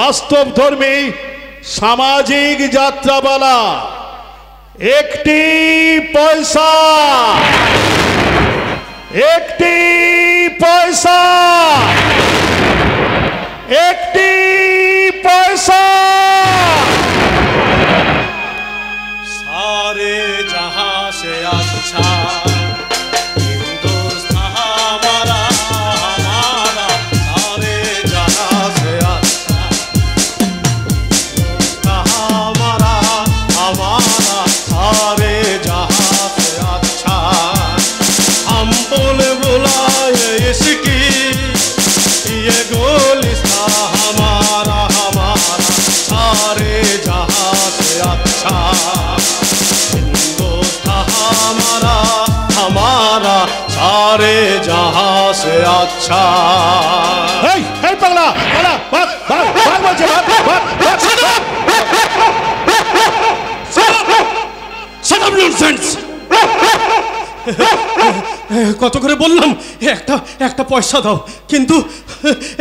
বাস্তবধর্মী সামাজিক যাত্রাপালা। একটি পয়সা, একটি পয়সা, একটি পয়সা। सारे जहां से अच्छा सारे जहां से अच्छा। हे हे पगला पगला भाग भाग भाग बच्चे भाग भाग भाग। Shut up nonsense. কত করে বললাম একটা একটা পয়সা দাও, কিন্তু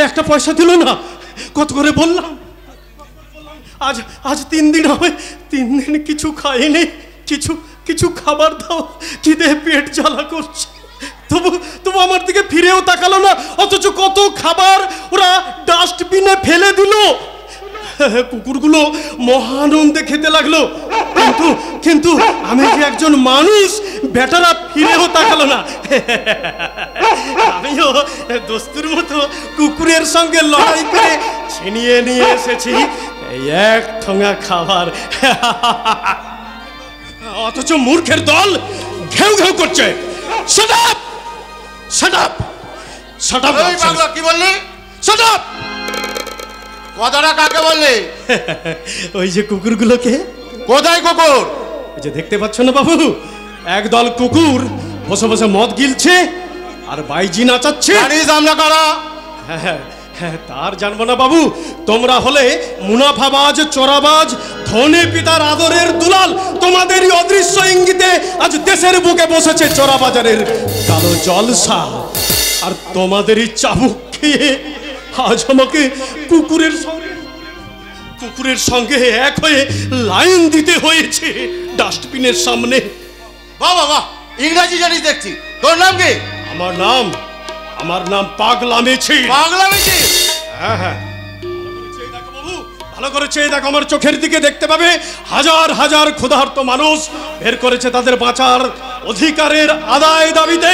একটা পয়সা দিল না। কত করে বললাম, আজ আজ 3 দিন হবে, 3 দিন কিছু খাইনি। কিছু কিছু খাবার দাও, খিদে পেট জ্বালা করছে। তবু তবু আমার দিকে ফিরেও তাকালো না, অথচ কত খাবার ওরা ডাস্টবিনে ফেলে দিল। কুকুরগুলো মহানন্দে খেতে লাগলো, কিন্তু কিন্তু আমি যে একজন মানুষ, বেটারা ফিরেও তাকালো না। আমিও দোস্তুর মতো কুকুরের সঙ্গে লড়াই করে ছিনিয়ে নিয়ে এসেছি এই এক ঠোঙা খাবার। অথচ মূর্খের দল ঘেউ ঘেউ করছে। Shut up, shut up, shut up. এই বাংলা কি বললি? Shut up. কথাটা কাকে বললি? ওই যে কুকুরগুলোকে। কোথায় কুকুর? ওই যে দেখতে পাচ্ছ না বাবু, একদল কুকুর বসে বসে মদ গিলছে আর বাইজি নাচাচ্ছে। জানিস আমরা কারা? হ্যাঁ, তার জানবো না বাবু। তোমরা হলে মুনাফাবাজ, চোরাবাজ, ধনে পিতার আদরের দুলাল। তোমাদেরই অদৃশ্য ইঙ্গিতে আজ দেশের বুকে বসেছে চোরাবাজারের কালো জলসা। আর তোমাদেরই চাবুক খেয়ে আজ আমাকে কুকুরের সঙ্গে এক হয়ে লাইন দিতে হয়েছে ডাস্টবিনের সামনে। বাহ বাহ বাহ, ইংরেজি জানিস দেখছি। তোর নাম কি? আমার নাম পাগলা মেছি। পাগলা মেছি? হ্যাঁ হ্যাঁ, বাবু ভালো করে চেয়ে দেখো, আমার চোখের দিকে দেখতে পাবে হাজার হাজার ক্ষুধার্ত মানুষ বের করেছে তাদের বাঁচার অধিকারের আদায় দাবিতে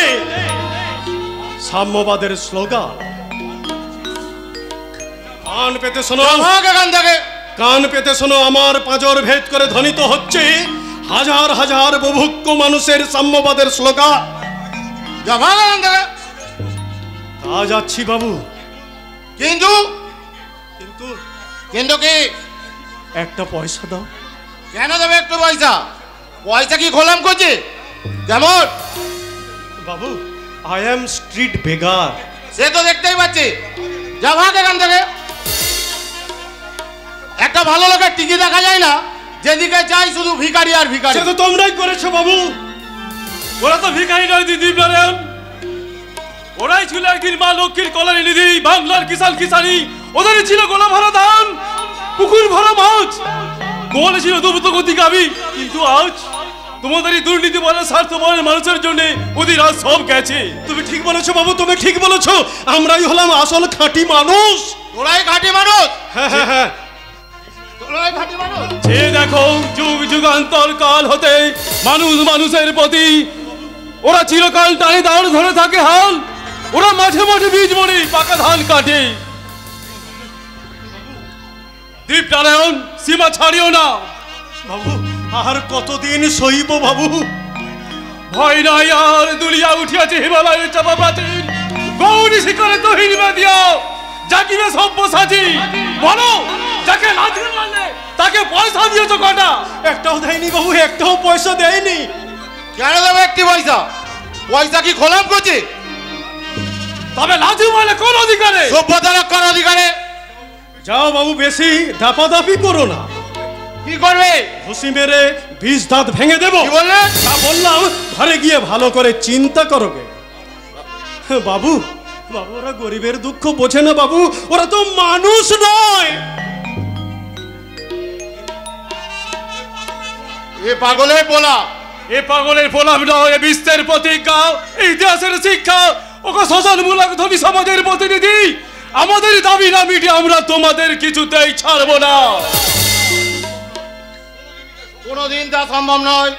সাম্যবাদের স্লোগান। কান পেতে শোনো, কান পেতে শোনো, আমার পাঁজর ভেদ করে ধ্বনিত হচ্ছে হাজার হাজার বুভুক্ষ মানুষের সাম্যবাদের স্লোগান। তা যাচ্ছি বাবু, কিন্তু কিন্তু কিন্তু কি? একটা পয়সা দাও। কেন দেবে একটু পয়সা? পয়সা কি গোলাম করছে? কেমন বাবু, আই এম স্ট্রিট বেগার। সে তো দেখতেই পাচ্ছি। যা ভাগ এখান থেকে। একটা ভালো লোকের টিকি দেখা যায় না, যেদিকে যাই শুধু ভিখারি আর ভিখারি। সে তো তোমরাই করেছো বাবু। ওরা তো ভিখারি নয় দিদি নারায়ণ, ওরাই ছিল একদিন মা লক্ষ্মীর কল্যাণী নিধি, বাংলার কিষান কিষানি। ওদেরই ছিল গোলা ভরা ধান, পুকুর ভরা মাছ, গোয়ালে ছিল দুর্বৃত্ত গতি গাবি। কিন্তু আজ তোমাদেরই দুর্নীতি বলে স্বার্থ বলে মানুষের জন্য ওদের আজ সব গেছে। তুমি ঠিক বলেছো বাবু, তুমি ঠিক বলেছো। আমরাই হলাম আসল খাঁটি মানুষ। ওরাই খাঁটি মানুষ? হ্যাঁ হ্যাঁ হ্যাঁ, ওরাই খাঁটি মানুষ। যে দেখো যুগ যুগান্তর কাল হতে মানুষ মানুষের প্রতি ওরা চিরকাল টানে দাঁড় ধরে থাকে হাল। ওরা মাঠে মাঠে বীজ মরি পাকা ধান কাটে। দীপ নারায়ণ, সীমা ছাড়িও না বাবু। আর কতদিন সইব বাবু? ভয় নাই আর, দুলিয়া উঠিয়াছে হিমালয়ের চাপা প্রাচীর। গৌরী শিখরে তো হিলবে দিও, জাগিবে সভ্য সাজি। বলো, যাকে লাথি মারলে তাকে পয়সা দিয়েছো কটা? একটাও দেয়নি বাবু, একটাও পয়সা দেয়নি। কেন দেবে একটি পয়সা? পয়সা কি গোলাম করছে? তবে লাথি মারলে কোন অধিকারে? সভ্যতা রক্ষার অধিকারে। যাও বাবু, বেশি দাপাদাপি করো না। কি করবে? ঘুষি মেরে 20 দাঁত ভেঙে দেবো। কি বললে? তা বললাম, ঘরে গিয়ে ভালো করে চিন্তা করোগে। বাবু, বাবু ওরা গরিবের দুঃখ বোঝে না বাবু, ওরা তো মানুষ নয়। পাগলের পোলা। এ পাগলের পোলাম নয়, এ বিশ্বের প্রতিজ্ঞা, এই ইতিহাসের শিক্ষা। ওকে শোষণমূলক ধনী সমাজের প্রতিনিধি, আমাদের দাবি না মিটে আমরা তোমাদের কিছুতেই ছাড়বো না। কোনোদিন তা সম্ভব নয়।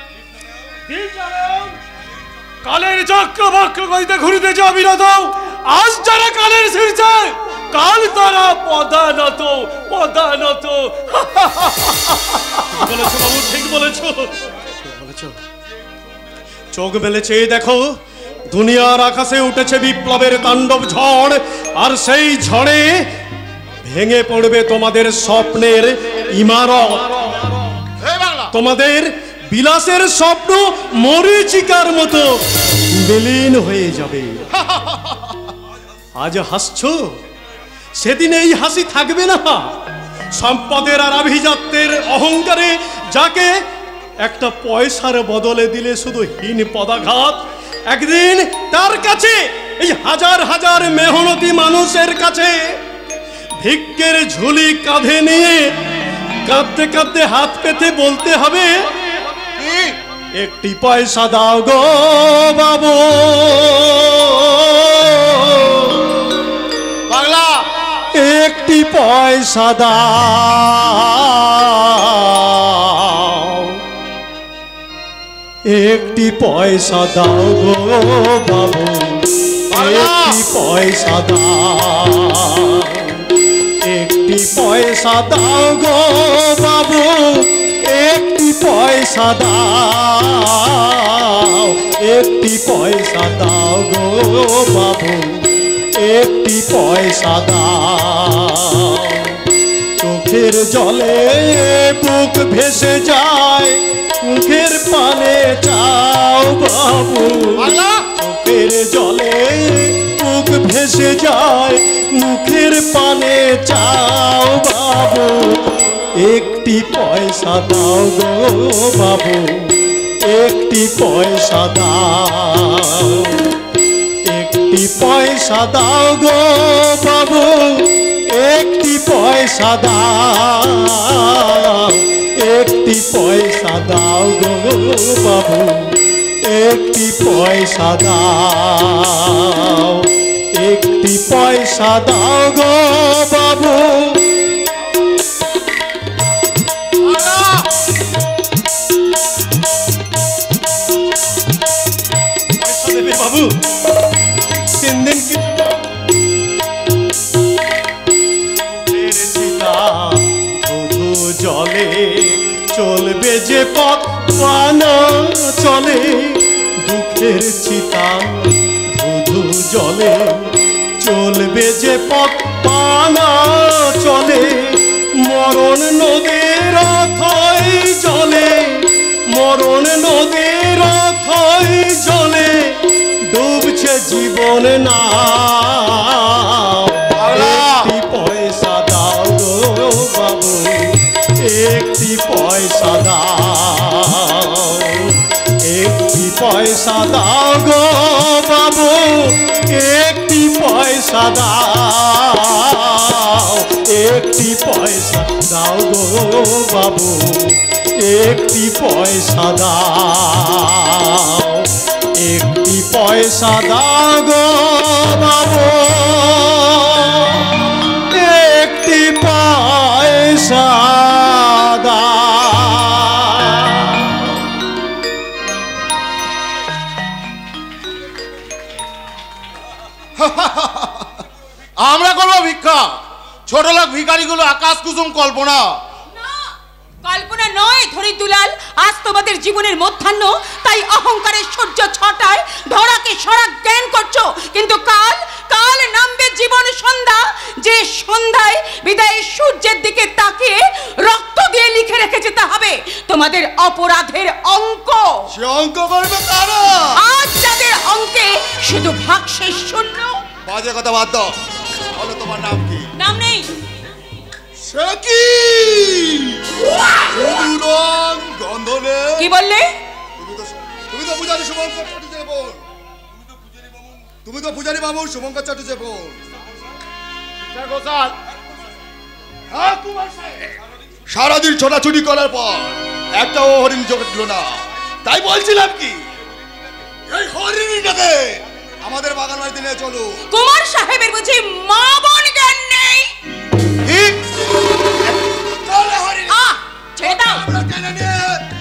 কালের চক্রবাক্য গতিতে ঘুরিতেছে অবিরত। আজ যারা কালের শীর্ষে, কাল তারা পদানত পদানত। বলেছো বাবু, ঠিক বলেছো। চোখ মেলে চেয়ে দেখো, দুনিয়ার আকাশে উঠেছে বিপ্লবের তাণ্ডব ঝড়। আর সেই ঝড়ে ভেঙে পড়বে তোমাদের স্বপ্নের ইমারত। তোমাদের বিলাসের স্বপ্ন মরীচিকার মতো বিলীন হয়ে যাবে। আজ হাসছো, সেদিন এই হাসি থাকবে না। সম্পদের আর আভিজাত্যের অহংকারে যাকে একটা পয়সার বদলে দিলে শুধু হীন পদাঘাত, একদিন তার কাছে, এই হাজার হাজার মেহনতি মানুষের কাছে ভিক্ষের ঝুলি কাঁধে নিয়ে কাঁদতে কাঁদতে হাত পেতে বলতে হবে, একটি পয়সা দাও গো বাবু। বাংলা, একটি পয়সা দাও, একটি পয়সা দাও গো বাবু, একটি পয়সা দাও, একটি পয়সা দাও গো বাবু, একটি পয়সা দাও, একটি পয়সা দাও গো বাবু, একটি পয়সা দাও। চোখের জলে বুক ভেসে যায়, মুখের পানে চাও বাবু। চোখের জলে বুক ভেসে যায়, মুখের পানে চাও বাবু, একটি পয়সা দাও গো বাবু, একটি পয়সা দাও, একটি পয়সা দাও গো বাবু, একটি পয়সা দাও, একটি পয়সা দাও গো বাবু, একটি পয়সা দাও, একটি পয়সা দাও গো বাবু। বাবু, তিন দিন ধুধু জলে চলবে যে পথ পানা চলে, দুঃখের চিতা ধুধু জলে চলবে যে পথ পানা চলে, মরণ নদীর অথই জলে, মরণ নদীর অথই জলে ডুবছে জীবন না। একটি পয়সা দাও গো বাবু, একটি পয়সা দাও, একটি পয়সা দাও গো বাবু, একটি পয়সা দাও, একটি পয়সা দাও গো বাবু, একটি পয়সা দাও, একটি পয়সা দাও গো বাবু, একটি পয়সা দাও। আমরা করবো ভিক্ষা, ছোট লোক ভিখারিগুলো আকাশ কুসুম কল্পনা। কল্পনা নয় ধরি দুলাল, আজ তোমাদের জীবনের মধ্যাহ্ন, তাই অহংকারের সূর্য ছটায় ধরাকে সরা জ্ঞান করছো, কিন্তু কাল কাল নামবে জীবন সন্ধ্যা, যে সন্ধ্যায় বিদায়ের সূর্যের দিকে তাকিয়ে রক্ত দিয়ে লিখে রেখে যেতে হবে তোমাদের অপরাধের অঙ্ক। সে অঙ্ক করবে কারা? আজ যাদের অঙ্কে শুধু ভাগশেষ শূন্য। বাজে কথা বাদ দাও, বলো তোমার নাম কি? নাম নেই। সে কি গন্ধ নেই? কি বললে? তুমি তো পূজারি শুভঙ্কর চ্যাটার্জি বোন। তুমি তো পূজারি বাবু শুভঙ্কর চ্যাটার্জি বোন। সারাদিন ছোটাছুটি করার পর একটাও হরিণ জোটলো না। তাই বলছিলাম কি, এই হরিণটাকে আমাদের বাগান বাড়িতে নিয়ে চলো। কুমার সাহেবের বুঝি মা বোন জ্ঞান নেই? চলো হরিণ, ছেড়ে দাও, আমরা টেনে নিয়ে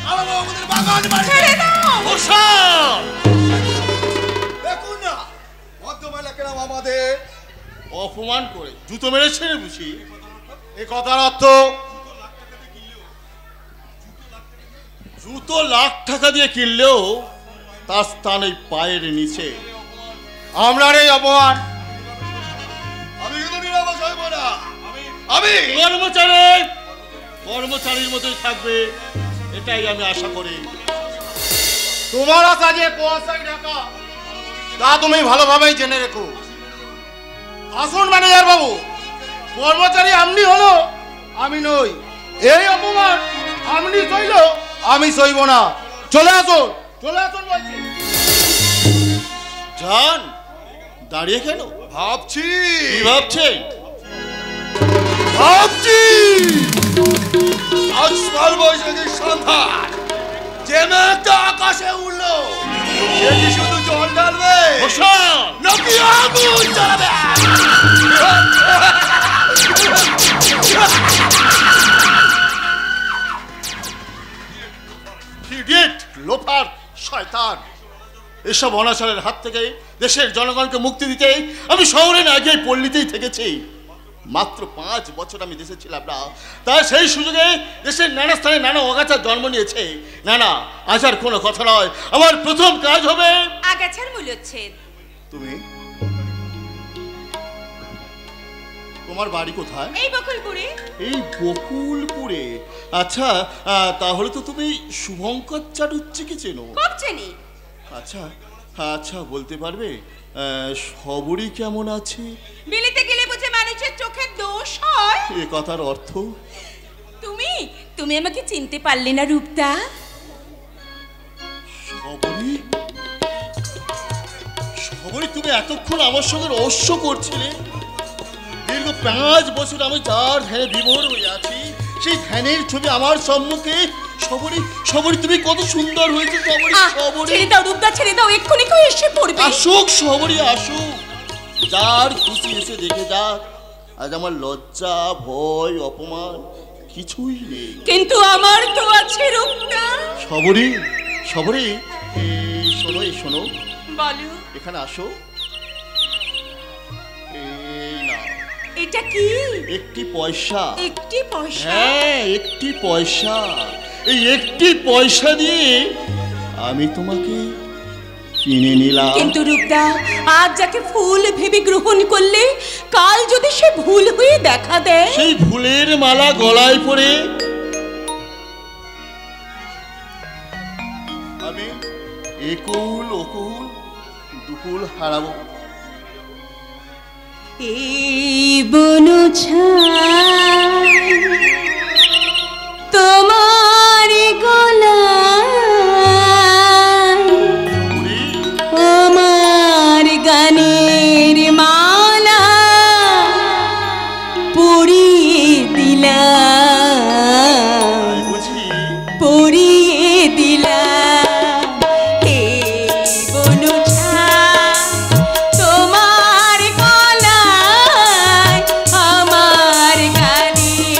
আমাদের বাগান বাড়িতে। ছেড়ে দাও। দেখুন না ভদ্রমহিলাকে আমাদের অপমান করে জুতো মেরেছে রে বুঝি। এই কথার অর্থ জুতো লাখ টাকা দিয়ে কিনলেও তার স্থান এই পায়ের নিচে। আমরা এই অপমান। আমি কিন্তু নিরাপদ হইব না। আমি কর্মচারীর মতোই থাকবে, এটাই আমি আশা করি। তোমার আশা যে কুয়াশায় ঢাকা তা তুমি ভালোভাবেই জেনে রেখো। আসুন ম্যানেজার বাবু, কর্মচারী আপনি হলো, আমি নই। এই অপমান আপনি সইল, আমি সইব না। চলে আসুন, চলে আসুন বলছি। জান, দাঁড়িয়ে কেন? ভাবছি কি ভাবছেন? ভাবছি আজ কালবৈশাখীর সন্ধ্যা যে মেঘটা আকাশে উঠলো সে কি শুধু জল ঢালবে নাকি আগুন জ্বালাবে? ইডিয়েট, লোফার, শয়তান! এসব অনাচারের হাত থেকে দেশের জনগণকে মুক্তি দিতে আমি শহরে না গিয়ে পল্লীতেই থেকেছি। মাত্র 5 বছর আমি দেশে ছিলাম না, তাই সেই সুযোগে দেশের নানা স্থানে নানা অগাছা জন্ম নিয়েছে। না, আজ আর কোনো কথা নয়, আমার প্রথম কাজ হবে আগাছার মূল্যচ্ছেদ। তুমি, তোমার বাড়ি কোথায়? এই বকুলপুরে। এই বকুলপুরে? আচ্ছা, তাহলে তো তুমি শুভঙ্কর চাটুর্যকে চেনো? খুব চিনি। আচ্ছা, বলতে পারবে সবরই কেমন আছে? বিলিতে গেলে বুঝে মানুষের চোখের দোষ হয়? এ কথার অর্থ? তুমি আমাকে চিনতে পারলে না রূপদা? সবরই, তুমি এতক্ষণ আমার সঙ্গে রহস্য করছিলে। দীর্ঘ 5 বছর আমি যার ধ্যানে বিভোর হয়ে আছি, সেই ধ্যানের ছবি আমার সম্মুখে। সবরই, তুমি কত সুন্দর হয়েছে সবরই। ছেড়ে দাও রূপদা, ছেড়ে দাও, এক্ষুনি কেউ এসে পড়বে। আসুক সবরই, আসুক, যার খুশি এসে দেখে যাক। আজ আমার লজ্জা, ভয়, অপমান কিছুই নেই। কিন্তু আমার তো আছে রূপদা। সবরই, শোনো, বলো। এখানে আসো। এই না, এটা কি? একটি পয়সা। একটি পয়সা? হ্যাঁ, একটি পয়সা। এই একটি পয়সা দিয়ে আমি তোমাকে কিনে নিলাম। কিন্তু রূপদা, আজ যাকে ফুল ভেবে গ্রহণ করলে, কাল যদি সে ভুল হয়ে দেখা দেয়? সেই ভুলের মালা গলায় পরে আমি একুল ওকুল দুকুল হারাবো। এই বনু ছাই তোমার গলায় আমার গানের মালা পরিয়ে দিলাম, পরিয়ে দিলাম। এই বনু ছাই তোমার গলায় আমার গানের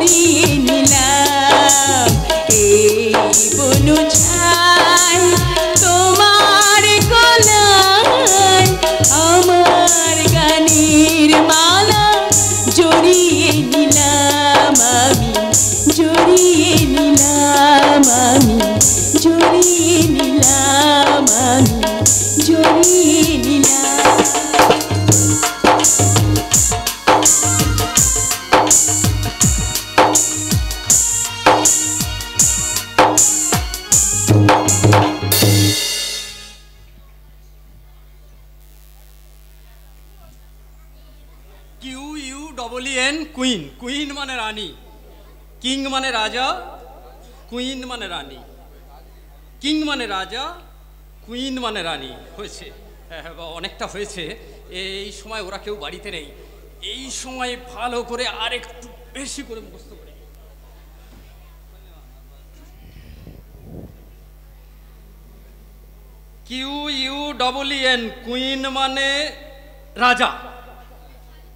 জড়িয়ে নিলাম এই বন ছাই তোমার গলায় আমার গানের মালা জড়িয়ে নিলাম আমি জড়িয়ে নিলাম আমি জড়িয়ে নিলাম আমি জড়িয়ে নিলাম QUEEN কুইন কুইন মানে রানী কিং মানে রাজা কুইন মানে রানী কিং মানে রাজা কুইন মানে রানী হয়েছে অনেকটা হয়েছে এই সময় ওরা কেউ বাড়িতে নেই এই সময় ভালো করে আর একটু বেশি করে মুখস্থ করে QUEEN কুইন মানে রাজা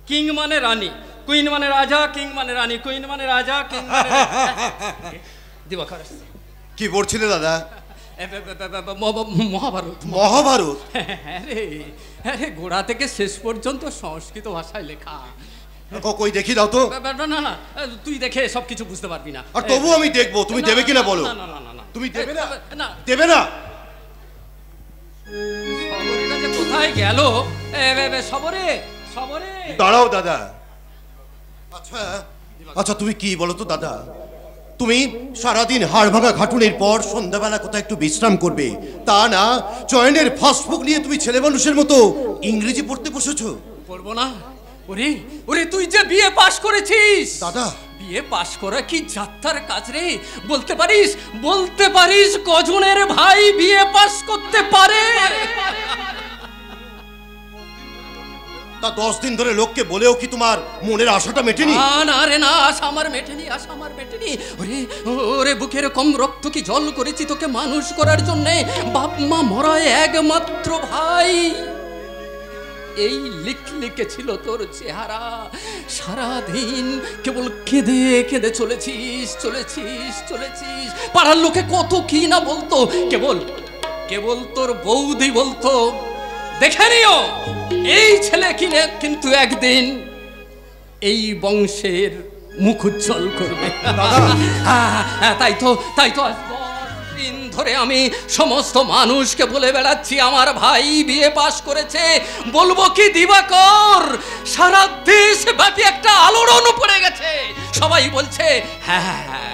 কিং মানে রানী কুইন মানে রাজা কিং মানে রানী কুইন মানে রাজা কিং মানে দিবাকর কি পড়ছিলে দাদা? মহাভারত মহাভারত? আরে গোড়া থেকে শেষ পর্যন্ত সংস্কৃত ভাষায় লেখা কই দেখি দাও তো। না না তুই দেখে সবকিছু বুঝতে পারবি না আর তবু আমি দেখবো, তুমি দেবে কিনা বলো। না না না না তুমি দেবে না? না দেবে না? সবরটা যে কোথায় গেল সবরে সবরে দাঁড়াও দাদা। আচ্ছা আচ্ছা তুমি কি বলো তো দাদা, তুমি সারাদিন হাড় ভাঙা খাটুনির পর সন্ধ্যাবেলা কোথায় একটু বিশ্রাম করবে, তা না চয়নের ফাস্ট ফুড নিয়ে তুমি ছেলে মানুষের মতো ইংরেজি পড়তে বসেছো। পড়বো না? ওরে ওরে তুই যে বিএ পাস করেছিস দাদা। বিএ পাস করা কি যাত্রার কাজ রে? বলতে পারিস কজনের ভাই বিএ পাস করতে পারে? তা 10 দিন ধরে লোককে বলেও কি তোমার মনের আশাটা মেটেনি? না রে না, আশা আমার মেটেনি, আশা আমার মেটেনি। ওরে ওরে বুকের কম রক্ত কি জল করেছি তোকে মানুষ করার জন্য। বাপ মা মরা একমাত্র ভাই, এই লিখেছিল তোর চেহারা। সারাদিন কেবল কেঁদে কেঁদে চলেছিস। পাড়ার লোকে কত কি না বলতো, কেবল তোর বৌদি বলতো দেখে নিও এই ছেলে কিনে কিন্তু একদিন এই বংশের মুখ উজ্জ্বল করবে। তাই তো আজ 10 দিন ধরে আমি সমস্ত মানুষকে বলে বেড়াচ্ছি আমার ভাই বিএ পাস করেছে। বলবো কি দিবাকর, সারা দেশ ব্যাপী একটা আলোড়ন পড়ে গেছে। সবাই বলছে হ্যাঁ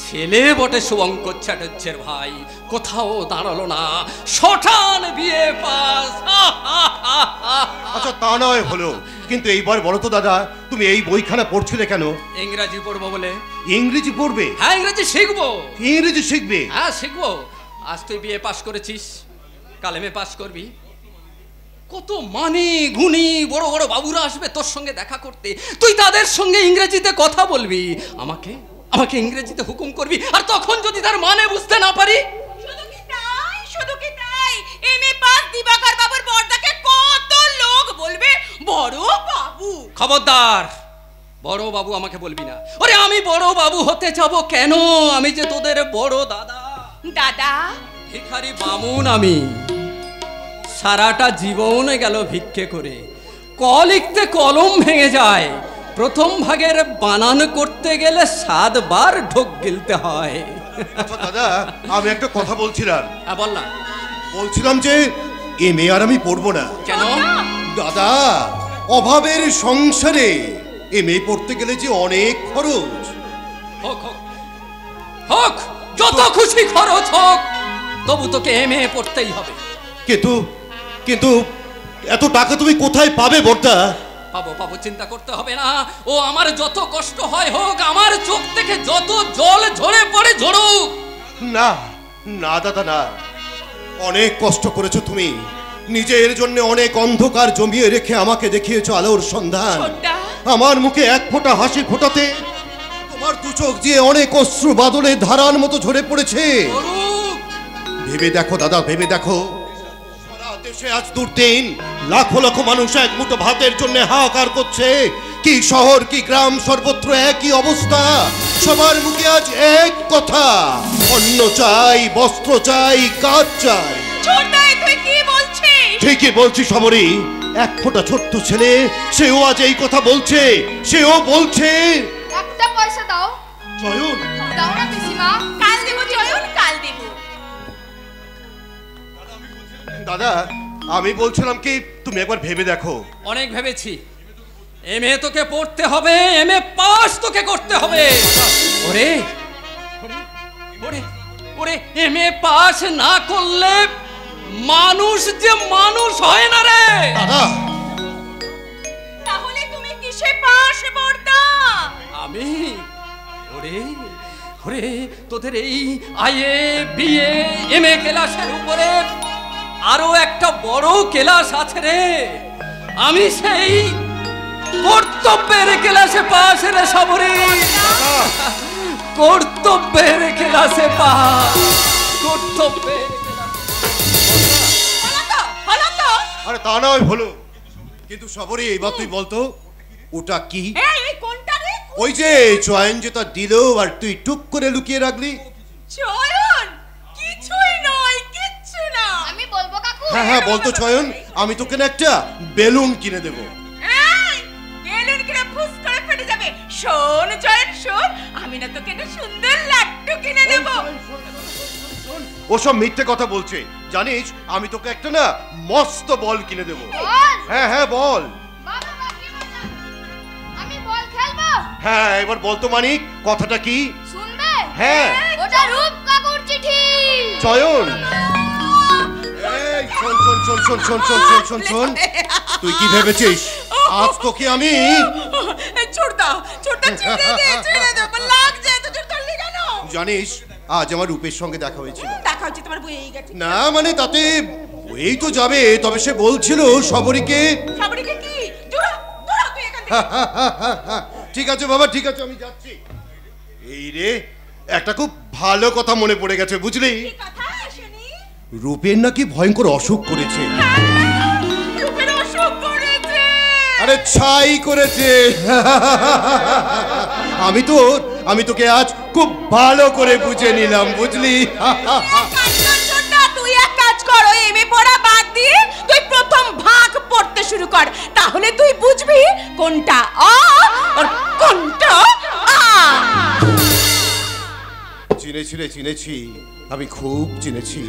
ছেলে বটে শুভঙ্কর চ্যাটার্জির ভাই, কোথাও দাঁড়ালো না, শটান বিএ পাস। আচ্ছা তা নয় হলো, কিন্তু এইবার বলো তো দাদা, তুমি এই বইখানা পড়ছিলে কেন? ইংরেজি পড়বো বলে। ইংরেজি পড়বে? হ্যাঁ ইংরেজি শিখবো। ইংরেজি শিখবে? হ্যাঁ শিখবো। আজ তুই বিএ পাস করেছিস, কাল এমএ পাস করবি। কত মানি গুণী বড় বড় বাবুরা আসবে তোর সঙ্গে দেখা করতে, তুই তাদের সঙ্গে ইংরেজিতে কথা বলবি, আমাকে ইংরেজিতে হুকুম করবি। আর তখন যদি তার মানে বুঝতে না পারি? শুধু কি তাই, এমএ পাস দিবাকর বাবুর বড়দাকে কত লোক বলবে বড় বাবু। খবরদার, বড় বাবু আমাকে বলবি না। ওরে আমি বড় বাবু হতে যাব কেন? আমি যে তোদের বড় দাদা। দাদা? ভিখারি বামুন আমি, সারাটা জীবন গেল ভিক্ষে করে। ক লিখতে কলম ভেঙে যায়, প্রথম ভাগের বানান করতে গেলে 7 বার ঢোক গিলতে হয়। আচ্ছা দাদা, আমি একটা কথা বলছিলাম। বল না। বলছিলাম যে এমএ আর আমি পড়বো না। কেন? দাদা, অভাবের সংসারে এমএ পড়তে গেলে যে অনেক খরচ। হোক যত খুশি খরচ হোক, তবু তোকে এমএ পড়তেই হবে। কিন্তু এত টাকা তুমি কোথায় পাবে বড়দা? পাবো, চিন্তা করতে হবে না। ও আমার যত কষ্ট হয় হোক, আমার চোখ থেকে যত জল ঝরে পড়ে ঝরুক। না না দাদা না, অনেক কষ্ট করেছো তুমি, নিজের জন্য অনেক অন্ধকার জমিয়ে রেখে আমাকে দেখিয়েছো আলোর সন্ধান। আমার মুখে এক ফোঁটা হাসি ফোটাতে তোমার 2 চোখ দিয়ে অনেক অশ্রু বাদলের ধারার মতো ঝরে পড়েছে। ভেবে দেখো দাদা, ভেবে দেখো, সারা দেশে আজ দুর্দিন, লাখো লাখো মানুষ এক মুঠো ভাতের জন্য হাহাকার করছে। কি শহর কি গ্রাম, সর্বত্র একই অবস্থা। সবার মুখে আজ এক কথা, অন্ন চাই, বস্ত্র চাই, কাজ চাই। তুই কি বলছিস? ঠিকই বলছি সবরই। এক ফোঁটা ছোট্ট ছেলে, সেও আজ এই কথা বলছে। সেও বলছে, একটা পয়সা দাও। চয়ন দাও না পিসিমা। কাল দেব চয়ন, কাল দেব। দাদা, আমি বলছিলাম কি, তুমি একবার ভেবে দেখো। অনেক ভেবেছি। এমএ তোকে পড়তে হবে, এমএ পাস তোকে করতে হবে। ওরে ওরে ওরে, এমএ পাস না করলে মানুষ যে মানুষ হয় না রে। দাদা, তাহলে তুমি কিসে পাস বর্দা? আমি ওরে ওরে, তোদের এই আইএ বিএ এমএ ক্লাসের উপরে আরো একটা বড় ক্লাস আছে রে। আমি সেই কর্তব্যের ক্লাসে পাস রে সবরি। কর্তব্যের ক্লাসে পাস, কর্তব্যের। হলো তো। আরে তা নয় হলো, কিন্তু সবরই এইবার তুই বলতো ওটা কি? এই কোনটা রে? ওই যে চয়ন যেটা দিল আর তুই টুক করে লুকিয়ে রাখলি। চয়ন কিছুই নয়, কিচ্ছু না। আমি বলবো কাকু। হ্যাঁ হ্যাঁ বলতো চয়ন, আমি তোকে না একটা বেলুন কিনে দেবো। বেলুন কিনে ফুস করে ফেটে যাবে। শোন চয়ন শোন, আমি না তোকে একটা সুন্দর লাড্ডু কিনে দেব। ওসব মিথ্যে কথা বলছে, জানিস আমি তোকে একটা না মস্ত বল কিনে দেবো। বল। হ্যাঁ হ্যাঁ বল। বাবা বাকি বলনা। আমি বল খেলবো। হ্যাঁ এবার বলতো মানিক, কথাটা কি? শুনবে? হ্যাঁ। ওটা রূপ কাকুর চিঠি। চয়ন, এই শোন শোন শোন শোন শোন শোন শোন শোন শোন, তুই কি ভেবেছিস আজ তোকে আমি? ছোড়দা ছেড়ে দে লাগছে তো ধরলি কেন? জানিস আজ আমার রূপের সঙ্গে দেখা হয়েছিল। দেখা হচ্ছে তোমার বই এই গেছে। না মানে তাতে এই তো যাবে, তবে সে বলছিল সবরীকে। সবরিকে কি দূরা তুই এখান থেকে। ঠিক আছে বাবা, ঠিক আছে আমি যাচ্ছি। এই রে, একটা খুব ভালো কথা মনে পড়ে গেছে বুঝলি। কি কথা শুনি? রূপের নাকি ভয়ঙ্কর অসুখ করেছে। রূপের অসুখ করেছে। আরে ছাই করেছে। আমি তোকে আজ খুব ভালো করে বুঝে নিলাম বুঝলি। তুই এক কাজ কর, ওই এমএ পড়া বাদ দিয়ে তুই প্রথম ভাগ পড়তে শুরু কর, তাহলে তুই বুঝবি কোনটা অ আর কোনটা আ। চিনেছি রে, চিনেছি, আমি খুব চিনেছি।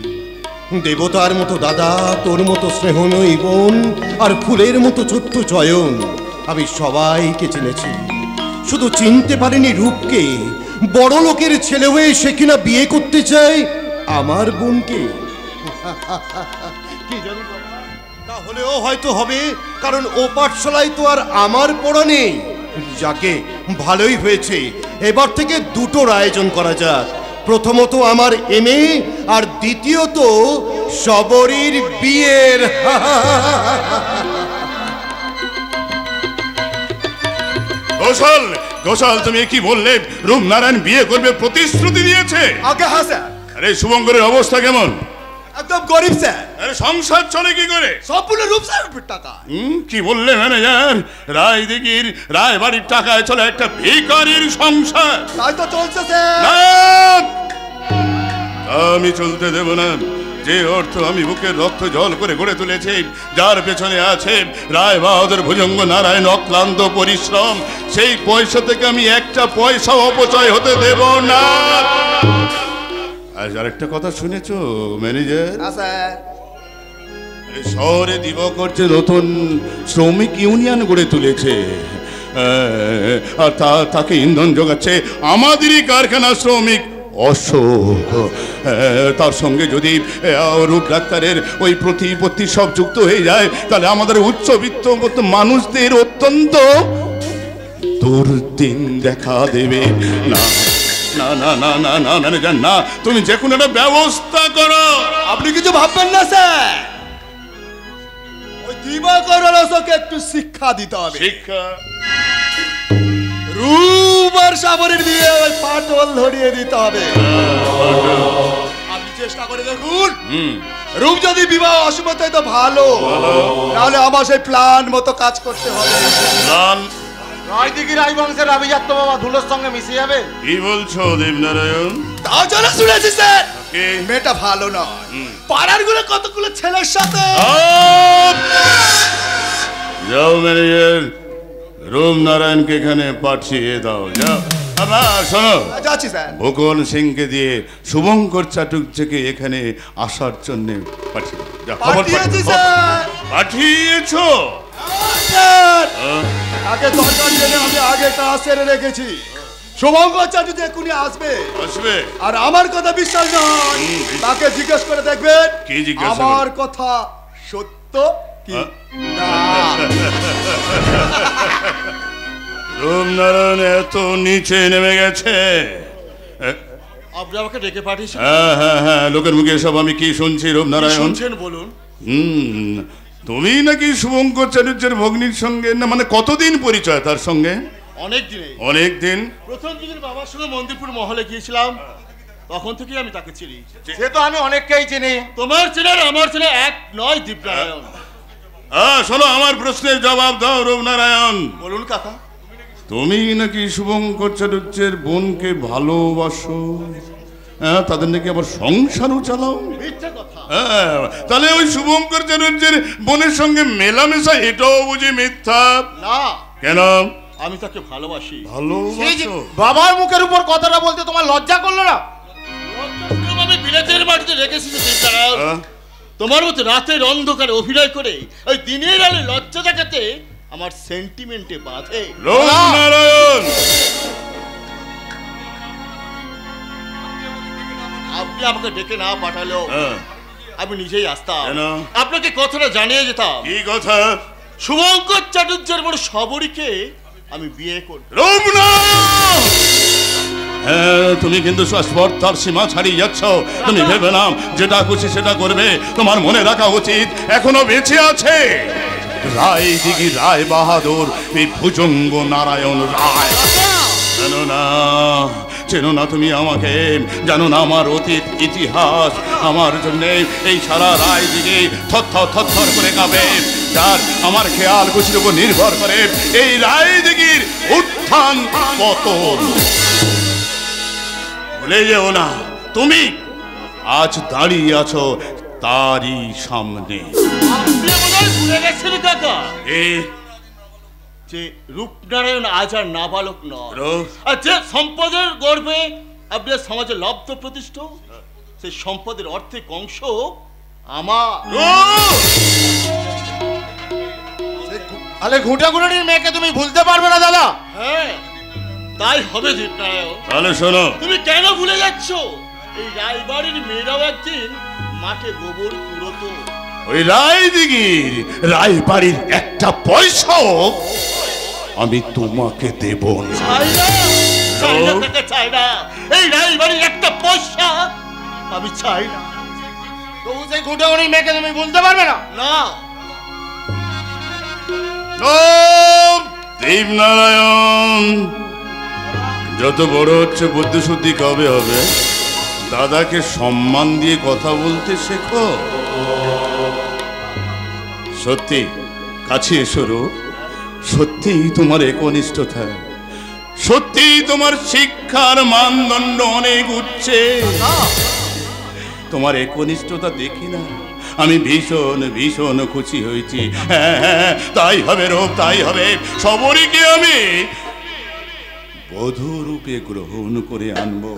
দেবতার মতো দাদা, তোর মতো স্নেহময়ী বোন, আর ফুলের মতো ছোট্ট চয়ন, আমি সবাইকে চিনেছি। শুধু চিনতে পারিনি রূপকে। বড় লোকের ছেলে হয়ে সে কিনা বিয়ে করতে চায় আমার বোনকে। কি জানি বাবা, তাহলেও হয়তো হবে, কারণ ও পাঠশালায় তো আর আমার পড়া নেই। যাকে ভালোই হয়েছে, এবার থেকে দুটোর আয়োজন করা যাক। প্রথমত আমার এমএ, আর দ্বিতীয়ত সবরীর বিয়ের। ঘোষাল, ঘোষাল তুমি কি বললে? রূপনারায়ণ বিয়ে করবে প্রতিশ্রুতি দিয়েছে? আগে হ্যাঁ স্যার। আরে শুভঙ্করের অবস্থা কেমন? একদম গরিব স্যার। আরে সংসার চলে কি করে? সম্পূর্ণ রূপ স্যারের টাকা। কি বললে ম্যানেজার? রায় দিঘির রায় বাড়ির টাকায় চলে একটা ভিখারির সংসার। তাই তো চলছে স্যার। না, আমি চলতে দেব না। যে অর্থ আমি বুকের রক্ত জল করে গড়ে তুলেছি, যার পেছনে আছে রায় বাহাদুর ভুজঙ্গ নারায়ণ অক্লান্ত পরিশ্রম, সেই পয়সা থেকে আমি একটা পয়সা অপচয় হতে দেব না। আজ আরেকটা কথা শুনেছো ম্যানেজার? স্যার, শহরে দিবাকর যে নতুন শ্রমিক ইউনিয়ন গড়ে তুলেছে, আর তাকে ইন্ধন যোগাচ্ছে আমাদেরই কারখানা শ্রমিক অশোক। তার সঙ্গে যদি রূপ ডাক্তারের ওই প্রতিপত্তি সব যুক্ত হয়ে যায়, তাহলে আমাদের উচ্চবিত্ত মানুষদের অত্যন্ত দুর্দিন দেখা দেবে। না না না না না না ম্যানেজার না, তুমি যে কোনো একটা ব্যবস্থা করো। আপনি কিছু ভাববেন না স্যার। ওই দিবাকর অশোককে একটু শিক্ষা দিতে হবে। শিক্ষা? রূপ আর সাবরীর দিয়ে ওই পাটল ধরিয়ে দিতে হবে। আপনি চেষ্টা করে দেখুন, রূপ যদি বিবাহ অশুভ তাই তো ভালো, নাহলে আমার সেই প্ল্যান মতো কাজ করতে হবে। রায়দিঘি রায়বংশের আভিজাত্য বাবা ধুলোর সঙ্গে মিশে যাবে? কি বলছো দেবনারায়ণ? তাও যেন শুনেছি স্যার, মেয়েটা ভালো নয়। পাড়ার গুলো কতগুলো ছেলের সাথে। যাও ম্যানেজার, রূপনারায়ণকে এখানে পাঠিয়ে দাও। যাও। শোনো, যাচ্ছি স্যার। ভূগোল সিংকে দিয়ে শুভঙ্কর চাটুর্যকে এখানে আসার জন্য পাঠিয়েছো? তাকে দরকার জেনে আমি আগে কাজ সেরে রেখেছি। শুভঙ্কর চাটুর্য এক্ষুনি আসবে। আর আমার কথা বিশ্বাস নয়, তাকে জিজ্ঞেস করে দেখবেন আমার কথা সত্য কি না। রূপনারায়ণ এত নিচে নেমে গেছে। আপনি আমাকে ডেকে পাঠিয়েছেন? হ্যাঁ, লোকের মুখে সব আমি কি শুনছি রূপনারায়ণ? শুনছেন বলুন। তুমি নাকি শুভঙ্কর চাটুর্যের ভগ্নির সঙ্গে, না মানে কতদিন পরিচয় তার সঙ্গে? অনেক দিন। প্রথম দিন বাবার সঙ্গে মন্দিরপুর মহলে গিয়েছিলাম, তখন থেকেই আমি তাকে চিনি। সে তো আমি অনেককেই চিনি। তোমার চেনার আমার চেনা এক নয় দীপনারায়ণ। শোনো, আমার প্রশ্নের জবাব দাও রূপনারায়ণ। বলুন কাকা। তুমি নাকি শুভঙ্কর চাটুর্যের বোনকে ভালোবাসো, তাদের নাকি আবার সংসারও চালাও? মিথ্যা কথা। তাহলে ওই শুভঙ্কর চাটুর্যের বোনের সঙ্গে মেলামেশা এটাও বুঝি মিথ্যা? না। কেন? আমি তাকে ভালোবাসি। ভালোবাসো? বাবার মুখের উপর কথাটা বলতে তোমার লজ্জা করলো না? আমি বিলেতের মাটিতে রেখেছি দীপনারায়ণ। তোমার মতো রাতের অন্ধকারে অভিনয় করে ওই দিনের আলো লজ্জা দেখাতে আমার সেন্টিমেন্টে বাঁধে। রূপনারায়ণ, আপনি আমাকে ডেকে না পাঠালেও আমি নিজেই আসতাম, আপনাকে কথাটা জানিয়ে যেতাম। কি কথা? শুভঙ্কর চাটুর্যের বড় সবরীকে আমি বিয়ে করব। রূপনারায়ণ, তুমি কিন্তু স্পর্ধার সীমা ছাড়িয়ে যাচ্ছ। তুমি ভেবে নাও যেটা খুশি সেটা করবে। তোমার মনে রাখা উচিত এখনো বেঁচে আছে রায়দিঘি রায় বাহাদুর ভুজঙ্গ নারায়ণ রায়। চেনো না তুমি আমাকে? জানো না আমার অতীত ইতিহাস? আমার জন্য এই সারা রায়দিঘি থরথর করে কাঁপে। যার আমার খেয়াল খুশির উপর নির্ভর করে এই রায়দিঘির উত্থান পতন। ভুলে যেও না, তুমি আজ দাঁড়িয়ে আছো তারই সামনে। ভুলে গেছেন কাকা যে রূপনারায়ণ আজ আর নাবালক নয়, আর যে সম্পদের গর্বে আপনি সমাজে লব্ধ প্রতিষ্ঠ, সেই সম্পদের অর্ধেক অংশ আমার। আরে ঘুঁটাগুড়ির মেয়েকে তুমি ভুলতে পারবে না দাদা? হ্যাঁ, তাই হবে দীপনারায়ণ। তাহলে শোনো, তুমি কেন ভুলে যাচ্ছ এই রায়বাড়ির মেয়েরাও একদিন মাঠে গোবর কুড়োতো। ওই রায়দিঘির রায়বাড়ির একটা পয়সাও আমি তোমাকে দেব না। চাই না এই রায়বাড়ির একটা পয়সা আমি চাই না। তবু সেই ঘুঁটাগুড়ির মেয়েকে তুমি ভুলতে পারবে না? না। দেবনারায়ণ, যত বড় হচ্ছে বুদ্ধি শুদ্ধি কবে হবে? দাদাকে সম্মান দিয়ে কথা বলতে শেখো। সত্যি কাছে এসো রূপ, সত্যিই তোমার একনিষ্ঠতা, সত্যিই তোমার শিক্ষার মানদণ্ড অনেক উচ্চে। তোমার একনিষ্ঠতা দেখি না আমি ভীষণ ভীষণ খুশি হয়েছি। হ্যাঁ, তাই হবে রূপ, তাই হবে। সবরীকে আমি বধূ রূপে গ্রহণ করে আনবো।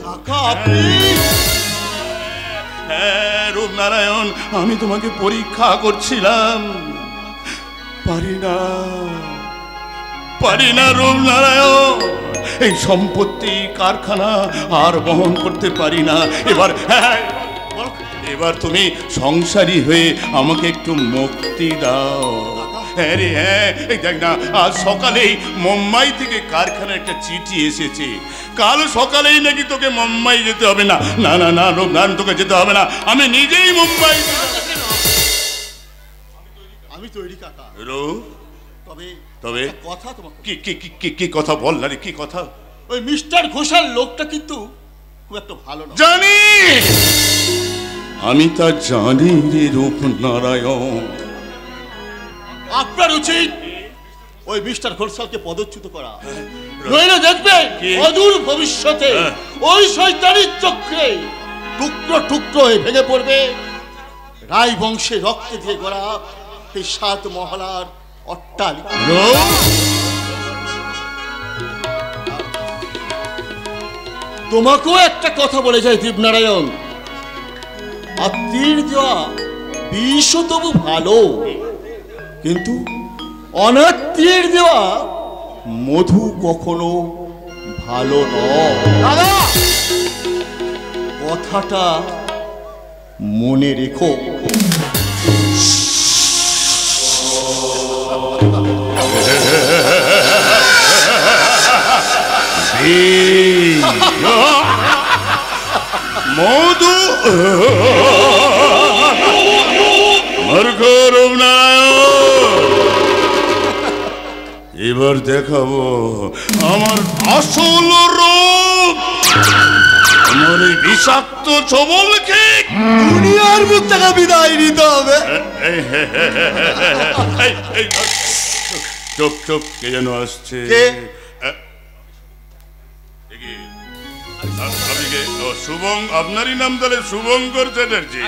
হ্যাঁ রূপনারায়ণ, আমি তোমাকে পরীক্ষা করছিলাম। পারি না রূপনারায়ণ, এই সম্পত্তি কারখানা আর বহন করতে পারি না। এবার তুমি সংসারী হয়ে আমাকে একটু মুক্তি দাও। হ্যাঁ রে, হ্যাঁ, এই দেখ না, আজ সকালেই মুম্বাই থেকে কারখানার একটা চিঠি এসেছে। কাল সকালেই নাকি তোকে মুম্বাই যেতে হবে। না না না না রূপনারায়ণ, তোকে যেতে হবে না, আমি নিজেই মুম্বাই। আমি তৈরি কাকা। তবে কথা তোমাকে কি কথা বল না রে, কি কথা? ওই মিস্টার ঘোষাল লোকটা কিন্তু খুব একটা ভালো না। জানি, আমি তা জানি রে রূপনারায়ণ। আপনার উচিত ওই মিস্টার ঘোষালকে পদচ্যুত করা, নইলে দেখবে অদূর ভবিষ্যতে ওই শয়তানির চক্রে টুকরো টুকরো হয়ে ভেঙে পড়বে রায় বংশে রক্তে দিয়ে গড়া এই 7 মহলার অট্টালিকা। তোমাকেও একটা কথা বলে যায় দীপনারায়ণ, আত্মীর দেওয়া বিষ তবু ভালো, কিন্তু অনাত্মীর দেওয়া মধু কখনো ভালো নয়। দাদা, কথাটা মনে রেখো। মধু এবার দেখাবো আমার আসল রূপ। আমার এই বিষাক্ত ছবলকে দুনিয়ার মুখ থেকে বিদায় নিতে হবে। চুপ চুপ, কে যেন আসছে। শুভং, আপনারই নাম তাহলে শুভঙ্কর চ্যাটার্জি?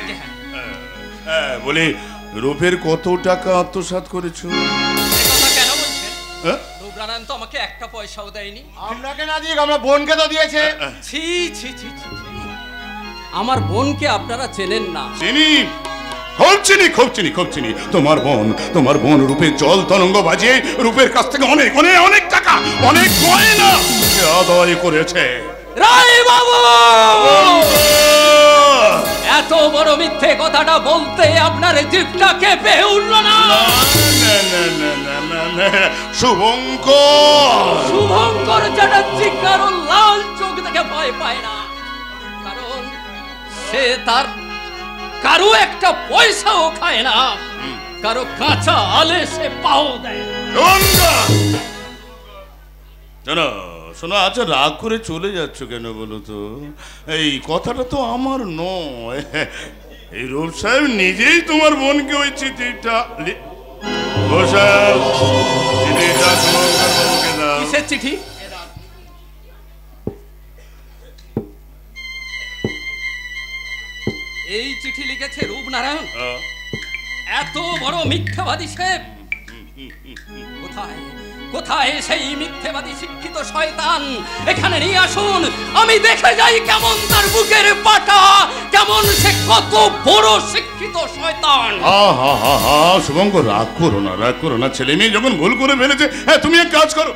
হ্যাঁ, বলি রূপের কত টাকা আত্মসাৎ করেছো? কেন বলছেন? রূপনারায়ণ তো আমাকে একটা পয়সাও দেয়নি। আপনাকে না দিয়ে আমার বোনকে তো দিয়েছে। ছি ছি ছি ছি, আমার বোনকে আপনারা চেনেন না। চিনি, খুব চিনি, খুব চিনি, খুব চিনি। তোমার বোন রূপের জল তরঙ্গ বাজিয়ে রূপের কাছ থেকে অনেক অনেক অনেক টাকা, অনেক গয়না আদায় করেছে। রায় বাবু, এত বড় মিথ্যে কথাটা বলতে আপনার জিভটা কেঁপে উঠল না? শুভঙ্কর চ্যাটার্জি কারো লাল চোখ দেখে ভয় পায় না, কারণ সে তার কারো একটা পয়সাও খায় না, কারো কাঁচা আলে সে পাও দেয় না। শোনো, আচ্ছা রাগ করে চলে যাচ্ছ কেন বলো তো? এই কথাটা তো আমার নয়, এই রূপ সাহেব নিজেই তোমার বোনকে ওই চিঠিটা কিসের চিঠি? এই চিঠি লিখেছে রূপনারায়ণ? এত বড় মিথ্যাবাদী সে কোথায়? কোথায় সেই মিথ্যেবাদী শিক্ষিত শয়তান? এখানে নিয়ে আসুন, আমি দেখে যাই কেমন তার বুকের পাটা, কেমন সে কত বড় শিক্ষিত শয়তান। শুভঙ্কর, রাগ করো না, রাগ করো না। ছেলে মেয়ে যখন ভুল করে ফেলেছে, হ্যাঁ তুমি এক কাজ করো,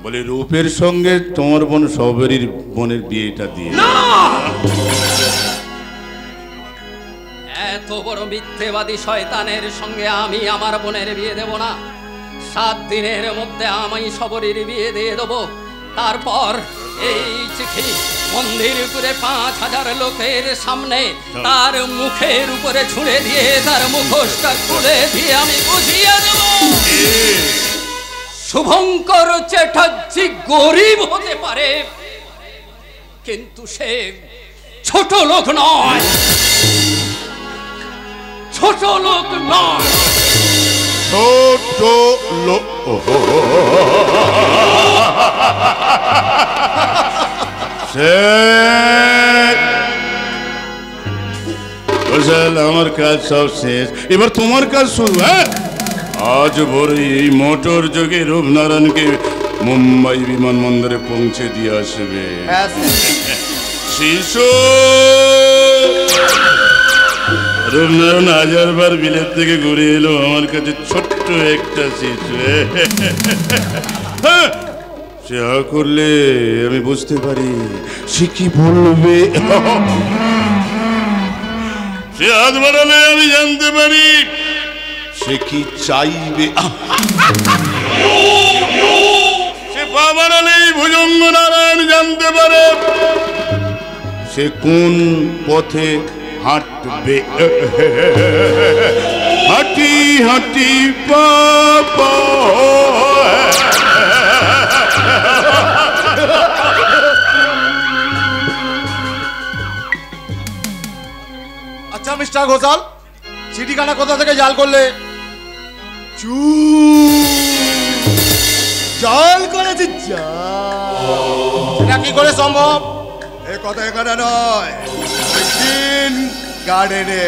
বলে রূপের সঙ্গে তোমার বোন সবেরই বোনের বিয়েটা দিয়ে। না, এত বড় মিথ্যেবাদী শয়তানের সঙ্গে আমি আমার বোনের বিয়ে দেব না। 7 দিনের মধ্যে আমি সবরীর বিয়ে দিয়ে দেবো। তারপর এই চিঠি মন্দির করে 5000 লোকের সামনে তার মুখের উপরে ছুঁড়ে দিয়ে তার মুখোশটা খুলে দিয়ে আমি বুঝিয়ে দেব শুভঙ্কর চ্যাটার্জি গরিব হতে পারে, কিন্তু সে ছোট লোক নয়, ছোট লোক নয়, ছোট লোক। আমার কাজ সব শেষ, এবার তোমার কাজ শুরু। হ্যাঁ, আজ ভোরে এই মোটর যোগে রূপনারায়ণকে মুম্বাই বিমানবন্দরে পৌঁছে দিয়ে আসবে। শিশু রূপনারায়ণ 1000 বার বিলেত থেকে ঘুরে এলো, আমার কাছে ছোট্ট একটা শিশু। সে করলে আমি বুঝতে পারি সে কি বলবে, সে হাত বাড়ালে আমি জানতে পারি সে কি চাইবে, সে পা বাড়ালেই ভুজঙ্গ নারায়ণ জানতে পারে সে কোন পথে হাঁটবে। হাঁটি হাঁটি পাপা আচ্ছা মিস্টার ঘোষাল, চিঠিখানা কোথা থেকে জাল করলে? জাল করেছি সেটা কি করে সম্ভব? এ কথা এখানে নয়, গার্ডেনে।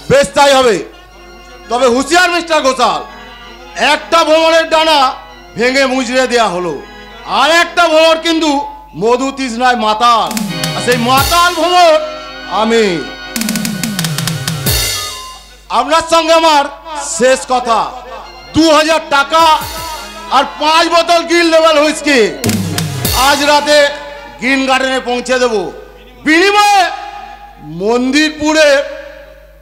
বেশ তাই হবে, তবে হুঁশিয়ার মিস্টার ঘোষাল, একটা ভ্রমণের ডানা ভেঙে মুজড়ে দেয়া হলো, আর একটা ভ্রমণ কিন্তু মধু তৃষ্ণায় মাতাল, আর সেই মাতাল ভ্রমণ আমি। আপনার সঙ্গে আমার শেষ কথা, 2000 টাকা আর 5 বোতল গ্রিন লেভেল হুইস্কি আজ রাতে গ্রিন গার্ডেনে পৌঁছে দেব। বিনিময়ে মন্দিরপুরে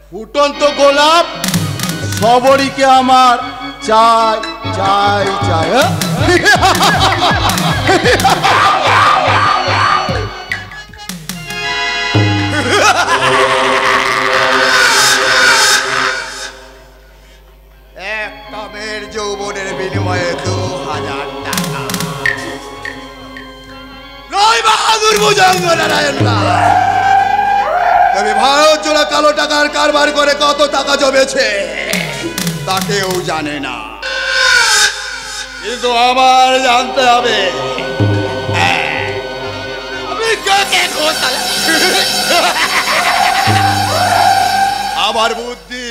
ফুটন্ত গোলাপ সবরীকে আমার চাই চাই চাই। একটা মেয়ের যৌবনের বিনিময়ে 2000 টাকা। রয় বাহাদুর ভুজঙ্গ নারায়ণ রায়, তবে ভারত জোড়া কালো টাকার কারবার করে কত টাকা জমেছে তা কেউ জানে না, কিন্তু আমার জানতে হবে। আমি কাকে ঘোষাল, আমার বুদ্ধি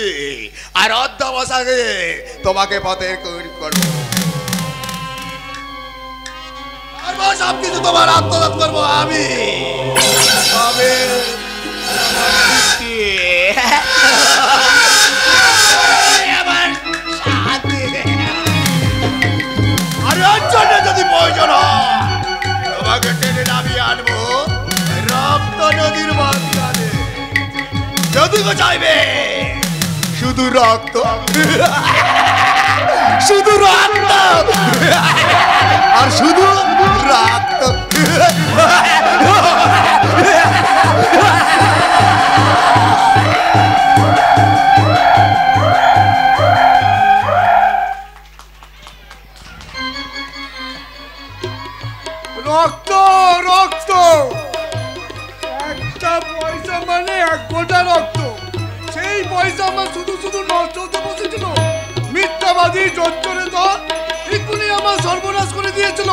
আর অধ্যবসায়ে তোমাকে পথের করবো, সব কিছু তোমার আত্মদান করবো আমি। যদি প্রয়োজন হয় তোমাকে টেনে নামিয়ে আনবো রক্ত নদীর মাঝখানে, যদি চাইবে শুধু রক্ত, শুধু রক্ত আর শুধু রক্ত। রক্ত রক্ত, একটা পয়সা মানে 1 গোটা রক্ত, সেই পয়সা আমার শুধু শুধু নষ্ট হতে বসেছিল। মিথ্যাবাদী চচ্চরে তো এক্ষুনি আমার সর্বনাশ করে দিয়েছিল।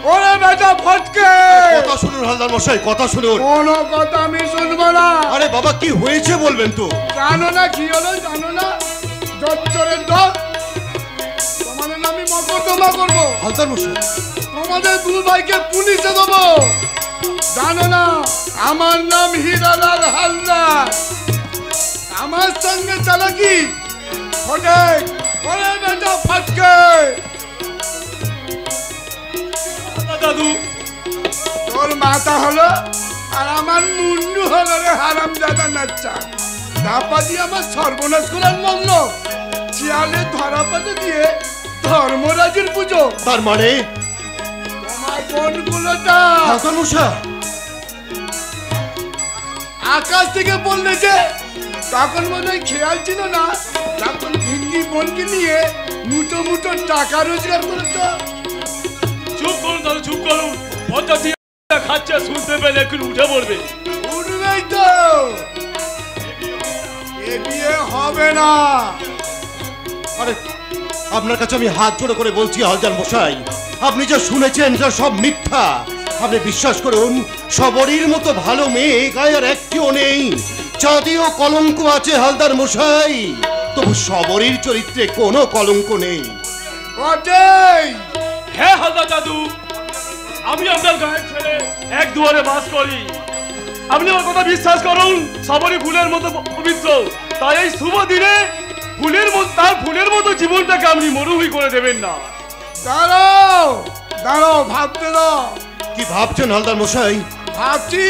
ওরে বেটা ফটকে, কথা শুনুন হালদার মশাই, কথা শুনুন। কোনো কথা আমি শুনবো না। আরে বাবা কি হয়েছে বলবেন তো? জানো না কি হলো, জানো না? চচ্চরের দল তোমাদের আমি মকদ্দমা করবো হালদার মশাই, তোমাদের 2 ভাইকে পুলিশে দেবো। জানো না আমার নাম হীরালাল হালদার, আমার সঙ্গে চালাকি ফটক। ওরে বেটা ফটকে, দাদু তোর মাথা হলো আর আমার মুন্ডু হলো রে হারামজাদা নাচ্চা। ধাপা দিয়ে আমার সর্বনাশ করার মগ্ন, শিয়ালে ধরা পাতে দিয়ে ধর্মরাজের পুজো। তার মানে তোমার বোনগুলোটা হালদার মশাই আকাশ থেকে বললে যে তখন মনে হয় খেয়াল ছিল না, তখন হিন্দি বোনকে নিয়ে মুঠো মুঠো টাকা রোজগার করেছ। চুপ করুন দাদু, চুপ করুন। পদ্ধতি খাচ্ছে, শুনতে পেলে একটু উঠে পড়বে। উঠবেই তো, এ বিয়ে হবে না। আরে আপনার কাছে আমি হাত জোড়ো করে বলছি হালদার মশাই, আপনি যা শুনেছেন যা সব মিথ্যা। আপনি বিশ্বাস করুন, সবরীর মতো ভালো মেয়ে গায়ে আর একটিও নেই। যদিও কলঙ্ক আছে হালদার মশাই, তবু সবরীর চরিত্রে কোনো কলঙ্ক নেই। হ্যাঁ হালদার দাদু, আমি আপনার গায়ের ছেলে, এক দুয়ারে বাস করি। আপনি আমার কথা বিশ্বাস করুন, সবরই ফুলের মতো পবিত্র। তাই এই শুভ দিনে তার ফুলের মতো জীবনটাকে আপনি মরুভূমি করে দেবেন না। দাঁড়াও দাঁড়াও, ভাবতে দাও। কি ভাবছেন হালদার মশাই? ভাবছি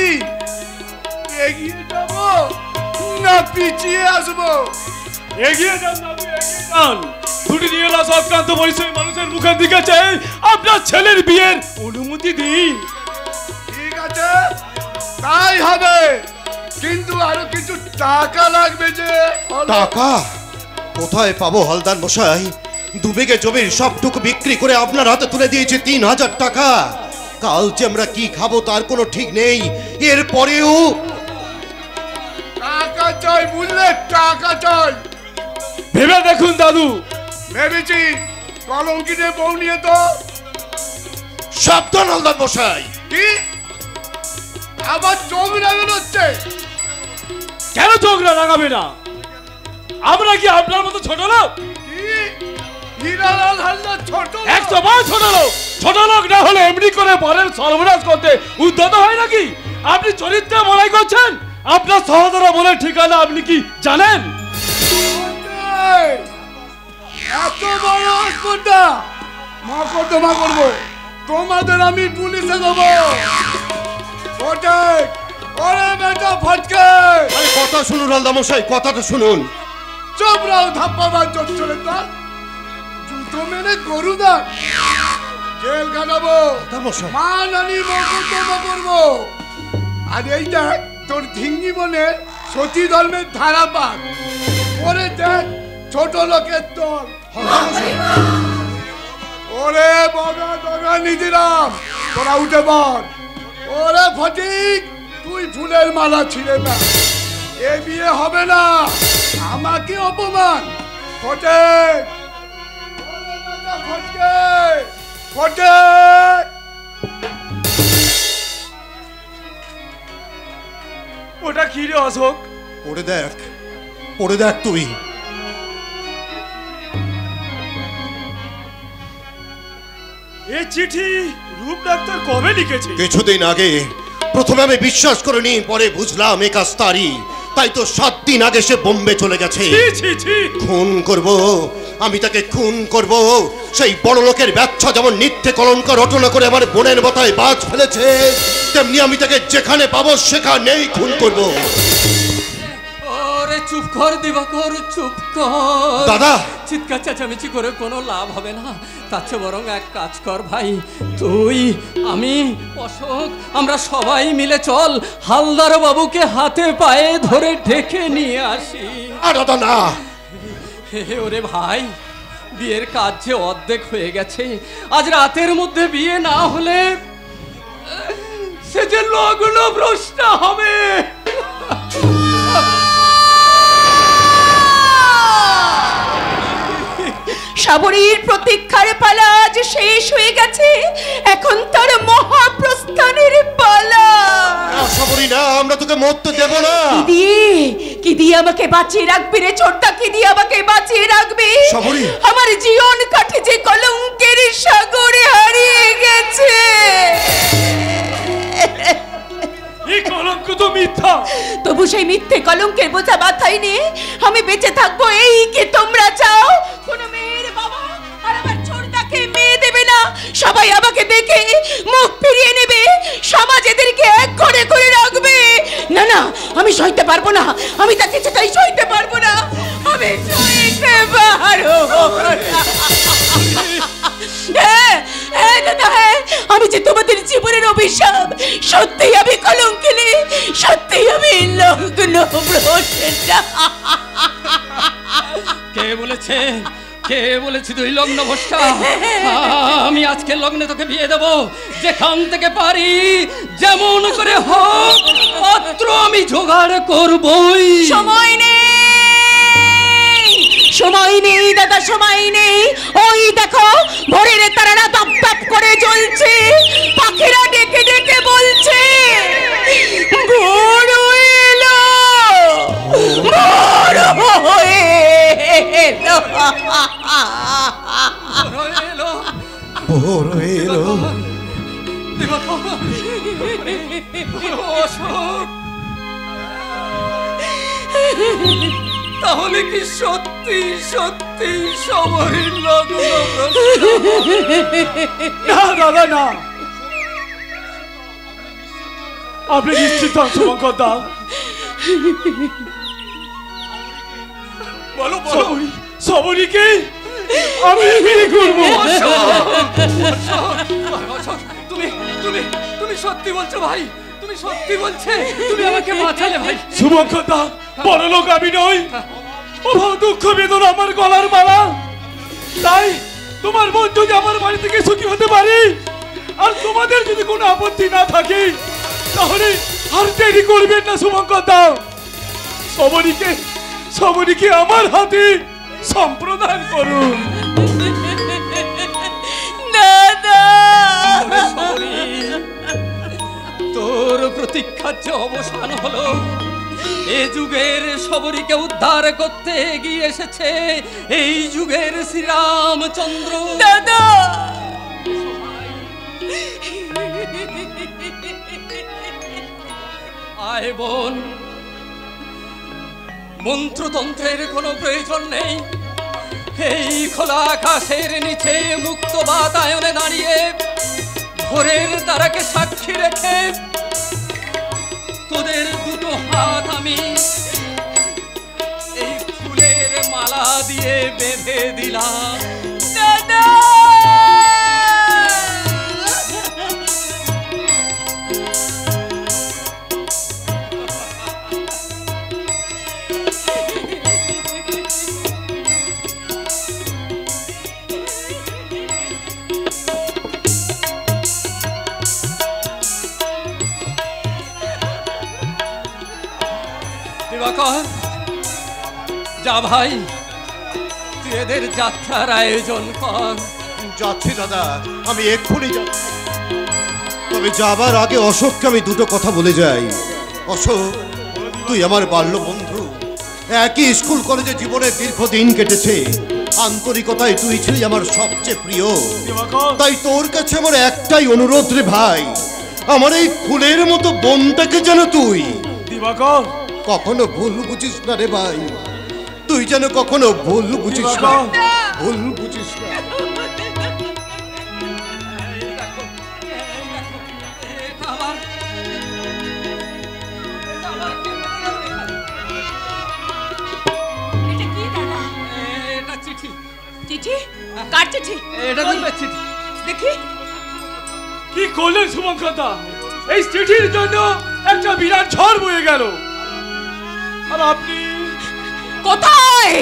এগিয়ে যাব না পিছিয়ে আসবো। এগিয়ে যান দাদু, এগিয়ে যান। ছুটি নিয়ে এলা সৎকান্ত পরিচয় মানুষের মুখের দিকে চাই, আপনার ছেলের বিয়ের অনুমতি দিন। ঠিক আছে, তাই হবে, কিন্তু আরো কিছু টাকা লাগবে। যে টাকা কোথায় পাবো হালদার মশাই? 2 বিঘে জমির সবটুকু বিক্রি করে আপনার হাতে তুলে দিয়েছি 3000 টাকা। কাল যে আমরা কি খাবো তার কোনো ঠিক নেই। এরপরেও টাকা চাই, বুঝলে? টাকা চাই। ভেবে দেখুন দাদু। ভেবেছি। কলঙ্কিতে বউ নিয়ে তো সাবধান হালদার মশাই। কি আবার চোখ লাগানো হচ্ছে? কেন চোখ লাগাবে না? আমরা কি আপনার মতো ছোট লোক? কি হীরালাল হালদার ছোট? 100 বার ছোট লোক। ছোট লোক না হলে এমনি করে পরের সর্বনাশ করতে উদ্যত হয় নাকি? আপনি চরিত্রে বড়াই করছেন। আপনার সহোদরা বলে ঠিকানা আপনি কি জানেন? এত বড় কোনটা? মকদ্দমা করবো, তোমাদের আমি পুলিশে দেবো। ফটক, ওরে বেটা ফটকে! আরে কথা শুনুন হালদার মশাই, কথাটা শুনুন। চোপড়াও ধাপ্পাবার জোর চলে তার জুতো মেরে গরু দা জেল কাটাবো, মা নানি মকদ্দমা করবো। আর এই দেখ তোর ধিঙ্গি বনে সতী ধর্মের ধারাপাত ওরে দেখ ছোট লোকের দল। ওরে বগা দগা নিদিরাম, তোরা উঠে বল। ওরে ফটিক, তুই ফুলের মালা ছিঁড়ে না, এ বিয়ে হবে না, আমাকে অপমান। ফটেক, ফটকে, ফটেক। ওটা কি রে অশোক? পড়ে দেখ, পড়ে দেখ তুই। এই চিঠি রূপ ডাক্তার কবে লিখেছে? কিছুদিন আগে। প্রথমে আমি বিশ্বাস করিনি, পরে বুঝলাম এ কাজ তারই। তাই তো 7 দিন আগে সে বোম্বে চলে গেছে। খুন করব, আমি তাকে খুন করব। সেই বড় লোকের ব্যবসা যেমন নিত্যে কলঙ্ক রটনা করে আমার বোনের মাথায় বাজ ফেলেছে, তেমনি আমি তাকে যেখানে পাবো সেখানেই খুন করব। ওরে চুপ কর দিবাকর, চুপ কর। দাদা, চিৎকার চেঁচামেচি করে কোনো লাভ হবে না। তার চেয়ে বরং এক কাজ কর ভাই, তুই আমি অশোক আমরা সবাই মিলে চল হালদার বাবুকে হাতে পায়ে ধরে ঢেকে নিয়ে আসি। আর দাদা না। ওরে ভাই, বিয়ের কাজ যে অর্ধেক হয়ে গেছে, আজ রাতের মধ্যে বিয়ে না হলে সে যে লগ্ন ভ্রষ্ট হবে। সাবরীর প্রতীক্ষার পালা আজ শেষ হয়ে গেছে, এখন তার মহাপ্রস্থানের পালা। সাবরী না, আমরা তোকে মরতে দেব না। কি দিয়ে আমাকে বাঁচিয়ে রাখবি রে ছোট্টা? কি দিয়ে আমাকে বাঁচিয়ে রাখবি? সাবরী, আমার জীবন কাঠে যে কলঙ্কের সাগরে হারিয়ে গেছে। এই কলঙ্ক তো মিথ্যা। তবু সেই মিথ্যে কলঙ্কের বোঝা মাথায় নিয়ে আমি বেঁচে থাকবো, এই কি তোমরা চাও? কোনো মেয়ের বাবা আর আমার ছোটটাকে মেয়ে দেবে না, সবাই আমাকে দেখে মুখ ফিরিয়ে নেবে, সমাজ এদেরকে এক ঘরে করে রাখবে। না না, আমি সইতে পারবো না, আমি তা কিছুটাই সইতে পারবো না, আমি সইতে পারবো না। আমি যে তোমাদের জীবনের অভিশাপ, সত্যি আমি কলঙ্কিনী, সত্যি আমি লগ্ন ভ্রষ্টা। কে বলেছে? কে বলেছে তুই লগ্ন ভ্রষ্টা? আমি আজকে লগ্নে তোকে বিয়ে দেবো, যেখান থেকে পারি যেমন করে হোক পাত্র আমি জোগাড় করবই। সময় নেই, সময় নেই দাদা, সময় নেই। ওই দেখো ভোরের তারারা দপ দপ করে জ্বলছে, পাখিরা ডেকে ডেকে বলছে ভোর এলো, ভোর এলো, ভোর এলো। তাহলে কি সত্যি সত্যি সবরীর লগ্ন? না দাদা না, আপনি নিশ্চিত হন শুভঙ্কর দা। বলো বলো, সবরীকে আমি বিয়ে করবো। তুমি তুমি তুমি সত্যি বলছো ভাই? তুমি সত্যি বলছে? তুমি আমাকে বাঁচালে ভাই। শুভঙ্কর দা, বড় লোক আমি নই, অভাব দুঃখ বেদনা আমার গলার মালা। তাই তোমার বোন যদি আমার বাড়ি থেকে সুখী হতে পারি, আর তোমাদের যদি কোনো আপত্তি না থাকে তাহলে আর দেরি করবেন না শুভঙ্কর দা, সবরীকে আমার হাতে সম্প্রদান করুন। তোর প্রতীক্ষার যে অবসান হলো, এ যুগের সবরীকে উদ্ধার করতে এগিয়ে এসেছে এই যুগের শ্রীরামচন্দ্র। দাদা আয় বোন, মন্ত্রতন্ত্রের কোনো প্রয়োজন নেই। এই খোলা আকাশের নিচে মুক্ত বাতায়নে দাঁড়িয়ে ভোরের তারাকে সাক্ষী রেখে তোদের দুটো হাত আমি এই ফুলের মালা দিয়ে বেঁধে দিলাম। দাদা যা ভাই, তুই এদের যাত্রার আয়োজন কর। যাচ্ছি দাদা, আমি এক্ষুনি যাচ্ছি। তবে যাবার আগে অশোককে আমি দুটো কথা বলে যাই। অশোক, তুই আমার বাল্য বন্ধু, একই স্কুল কলেজে জীবনের দীর্ঘদিন কেটেছে। আন্তরিকতায় তুই ছিলি আমার সবচেয়ে প্রিয়। তাই তোর কাছে আমার একটাই অনুরোধ রে ভাই, আমার এই ফুলের মতো বোনটাকে যেন তুই কখনো ভুল বুঝিস না রে ভাই। তুই যেন কখনো ভুল বুঝিস না, ভুল বুঝিস না। চিঠি? কার চিঠি? এটা দিবের চিঠি। দেখি কি করলেন শুভঙ্কর দা? এই চিঠির জন্য একটা বিরাট ঝড় বয়ে গেল। আর আপনি কোথায়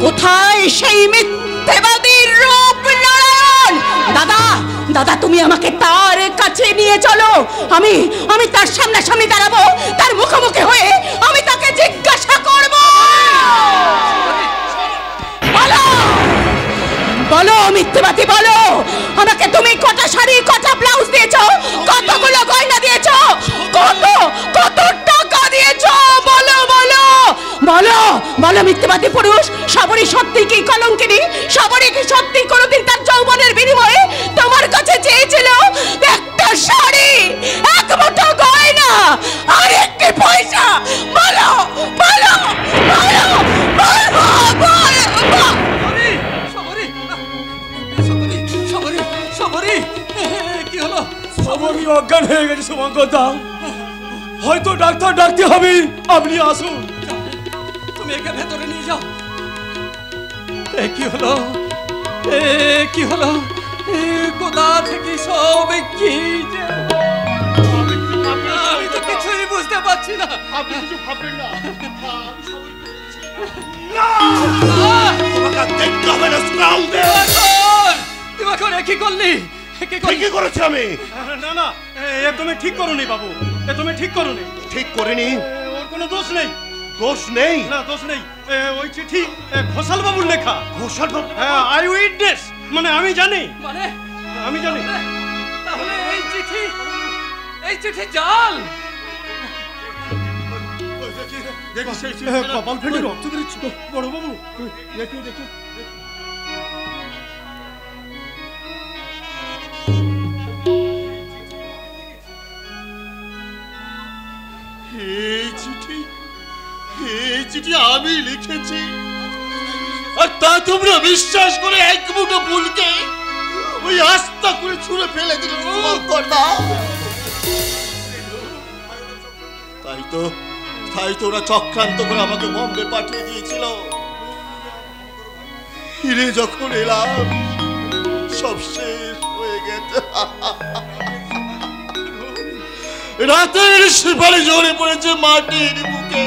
কোথায় সেই মিথ্যেবাদীর রূপ নারায়ণ? দাদা দাদা, তুমি আমাকে তার কাছে নিয়ে চলো। আমি তার সামনাসামনি দাঁড়াবো, তার মুখোমুখি হয়ে আমি তাকে জিজ্ঞাসা করব। বলো বলো মিথ্যেবাদী, বলো আমাকে, তুমি কটা শাড়ি, কটা ব্লাউজ দিয়েছো, কতগুলো গয়না দিয়েছো, কত টাকা দিয়েছো? বলো বলো বলো বলো মিথ্যেবাদী পুরুষ, সবরী সত্যি কি কলঙ্কিনী? সবরী কি সত্যি কোনোদিন তার যৌবনের বিনিময়ে তোমার কাছে চেয়েছিল একটা শাড়ি, এক মুঠো গয়না আর একটি পয়সা? বলো বলো বলো বলো কি হলো? সবরী অজ্ঞান হয়ে গেছে শুভঙ্কর দা, হয়তো ডাক্তার ডাকতে হবে। আপনি আসুন। তুমি একে ভেতরে নিয়ে যাও। কি হলো? কি হলো? কোথা থেকে সব কি? আমি তো কিছুই বুঝতে পারছি না। আপনি কিছু ভাববেন না, তোমাকে দেখতে হবে না। দিবাকর, কি করলি? কি করেছি আমি? না না, এ তুমি ঠিক করোনি বাবু, এ তুমি ঠিক করোনি। ঠিক করিনি। ওর কোনো দোষ নেই। দোষ নেই? না, দোষ নেই। ওই চিঠি ঘোষাল বাবুর লেখা। ঘোষাল বাবু? হ্যাঁ, আই উইটনেস, মানে আমি জানি। মানে আমি জানি। তাহলে এই চিঠি জাল। কপাল ফেটে রক্ত বেরোচ্ছে বড় বাবু। দেখি দেখি। এই চিঠি আমি লিখেছি, আর তা তোমরা বিশ্বাস করে এক মুঠো ফুলকে ওই আস্থা করে ছুঁড়ে ফেলে দিলে। তাই তো ওরা চক্রান্ত করে আমাকে বম্বে পাঠিয়ে দিয়েছিল। ফিরে যখন এলাম সব শেষ হয়ে গেছে। রাতের সেপারে ঝরে পড়েছে মাটির বুকে।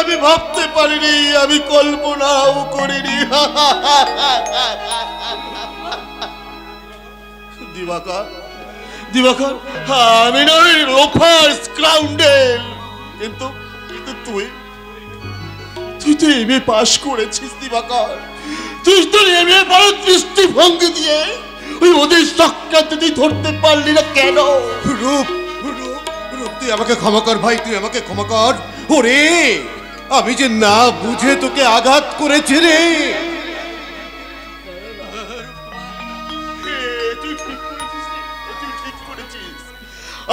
আমি ভাবতে পারিনি, আমি কল্পনাও করিনি। দিবাকর, দিবাকর, আমি না ওই লোফার স্কাউন্ডেল, কিন্তু কিন্তু তুই তুই তো এমএ পাস করেছিস দিবাকর। তুই তো এমএ বড় দৃষ্টিভঙ্গি দিয়ে ওই ওদের চক্রান্ত তুই ধরতে পারলি না কেন? রূপ, রূপ, রূপ, তুই আমাকে ক্ষমা কর ভাই, তুই আমাকে ক্ষমা কর। ওরে, আমি যে না বুঝে তোকে আঘাত করেছি রে।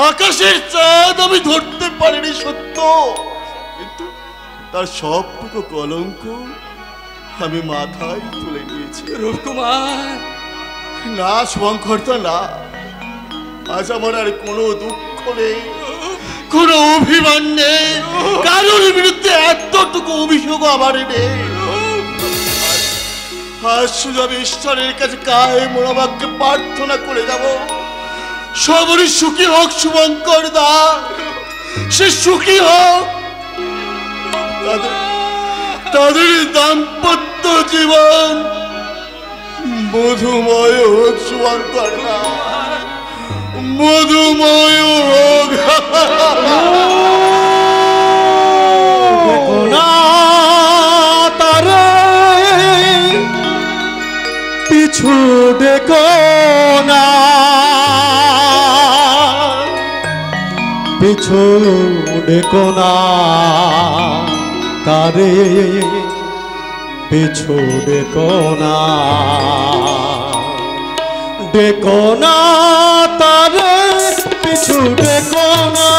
আকাশের চাঁদ আমি ধরতে পারিনি সত্য, কিন্তু তার সবটুকু কলঙ্ক আমি মাথায় তুলে নিয়েছি। রূপকুমার, না শুভঙ্করদা, না, আজ আমার আর কোনো দুঃখ নেই, কোনো অভিমান নেই, কারোর বিরুদ্ধে এতটুকু অভিযোগ আমার নেই। আজ শুধু আমি ঈশ্বরের কাছে কায়ে মোড়াবাক্যে প্রার্থনা করে যাব, সবরই সুখী হোক শুভঙ্কর দা, সে সুখী হোক, তাদের দাম্পত্য জীবন মধুময় হোক শুভঙ্কর দা, মধুময় হোক। না তারে পিছু ডেকো না, পিছু ডেকো না তারে, পিছু ডেকো না, ডেকো না তারে, পিছু ডেকো না,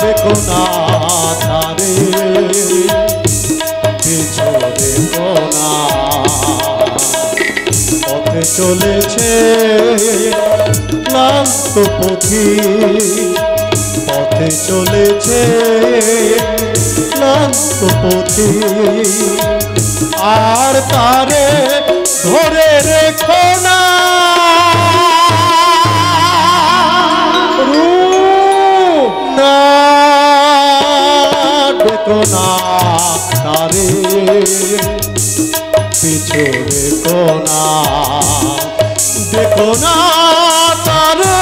ডেকো না তারে, পিছু ডেকো না। পথে চলেছে ক্লান্ত পথি, পথে চলেছে ক্লান্ত পথি, আর তারে ধরে রেখো না, না ডেকো না তারে, পিছু ডেকো না, ডেকো না তারে,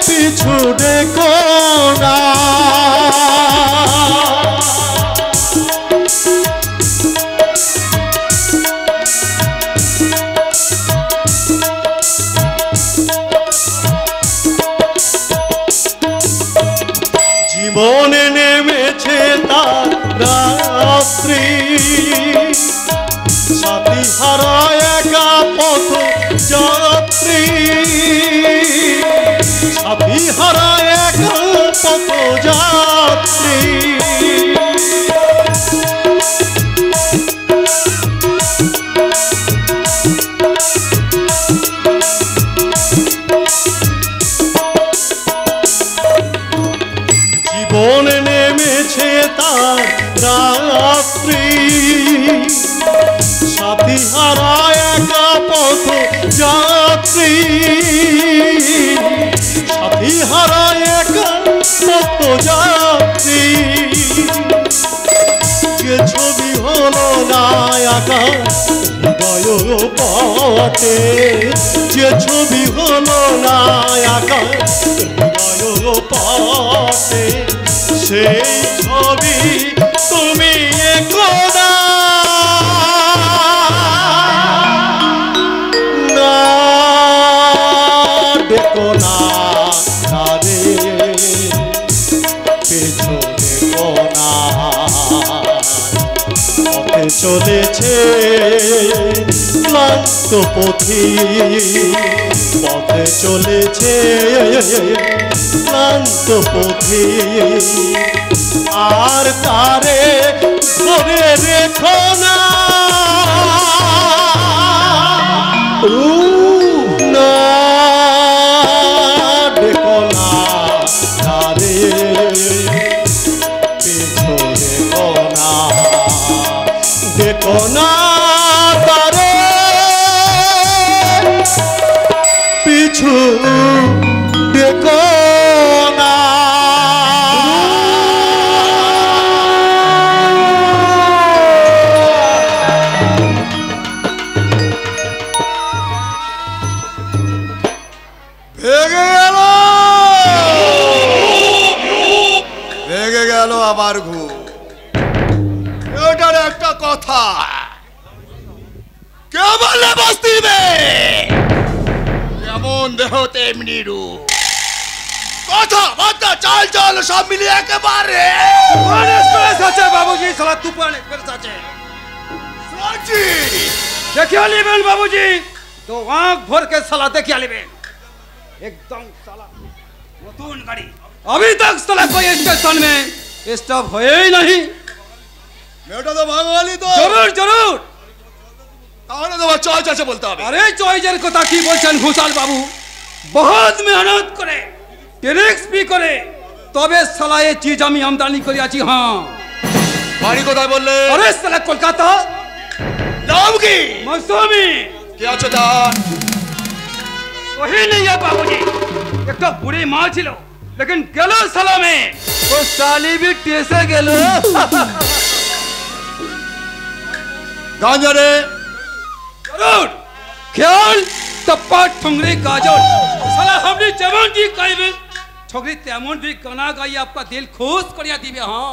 পিছু ডেকো না। জীবনে নেমেছে তার রাত্রি, সাথী হারা একা পথ যাত্রী, সাথী হারা একা পথ যাত্রী। জীবন নেমেছে তার রাত্রি, সাথী হারা একা পথ যাত্রী, সাথী হারা একা পথ যাত্রী। যে ছবি হলো না আঁকা হৃদয় পটে, যে ছবি হলো না আঁকা হৃদয় পটে, সেই ছবি তুমি এঁকো না, না ডেকো না তারে, পিছু ডেকো না। পথে চলেছে ক্লান্ত পথি, পথে চলেছে ক্লান্ত পথি, আর তারে ধরে রেখো না, না ডেকো না তারে, পিছু ডেকো না, ডেকো না তারে, পিছু ডেকো না। বাবার ঘুম। এটার একটা কথা, কে বললে বস্তি মে যেমন দেহ তেমনি রূপ, কথা বার্তা চাল চাল সব মিলিয়ে একেবারে আছে বাবুজি। সালা তুফান এক্সপ্রেস আছে। देखिए लेबेन बाबूजी, तो आंख भर के साला देखिए लेबेन, एकदम साला नतून गाड़ी। अभी तक साला कोई स्टेशन में स्टॉप हुए ही नहीं। बेटा तो बांगाली तो जरूर जरूर ताने तो चॉइस ऐसे बोलता है। अरे चॉइसर কথা কি বলছেন ঘোষাল বাবু, बहुत मेहनत करे, टैक्स भी करे, তবে সালা এই চীজ আমি আমদানি করে আছি। হ্যাঁ বাড়ি কোথায় বললে? अरे साला कोलकाता। नाम की मौसमी क्या चदान? वही नहीं है बाबूजी, एक तो बुरी माँ छिलो, लेकिन गलो साला में वो साली भी टेसे गेलो। गांजा रे जरूर ख्याल टप्पा ठुंगरी गाजर साला हमने जवान जी काइबे छोकरी तेमन भी गाना गाई आपका दिल खुश करिया दिबे। हां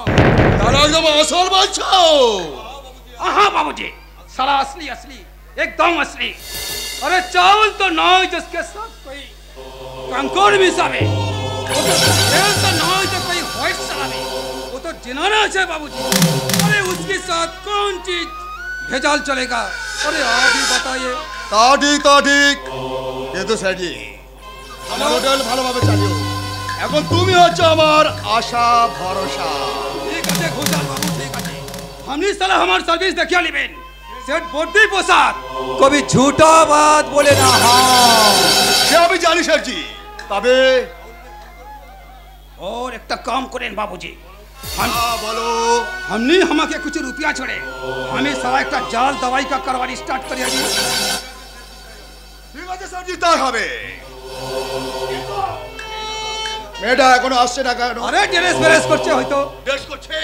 तारा जब असर बच्चो। हां बाबूजी साला असली असली एकदम असली। अरे चावल तो ना जिसके साथ कोई कंकोड़ मिसावे, तेल तो ना जो कोई व्हाइट सलावे, वो तो जिनाना है बाबूजी। अरे उसके साथ कौन चीज भेजाल चलेगा? अरे आप ही बताइए। তা ঠিক কিন্তু স্যারজি আমার হোটেল ভালোভাবে চালিও। এখন তুমি হচ্ছে আমার আশা ভরসা। ठीक है घोषाल बाबू, ठीक है। हमने साला हमारी सर्विस देखिए लेबेन, सेट बोर्डी पोशाक, कभी झूठा बात बोले ना। हाँ সে আমি জানি স্যারজি, তবে और एक काम करें बाबूजी, বলো। हमने हमारे कुछ रुपया छोड़े, हमें साला एक जाल दवाई का करवानी स्टार्ट करिए जी। ঠিক আছে স্যারজি, তাই হবে। মেয়েটা এখনো আসছে না কেন? अरे ड्रेस बेरेस করছে হয়তো। ড্রেস করছে?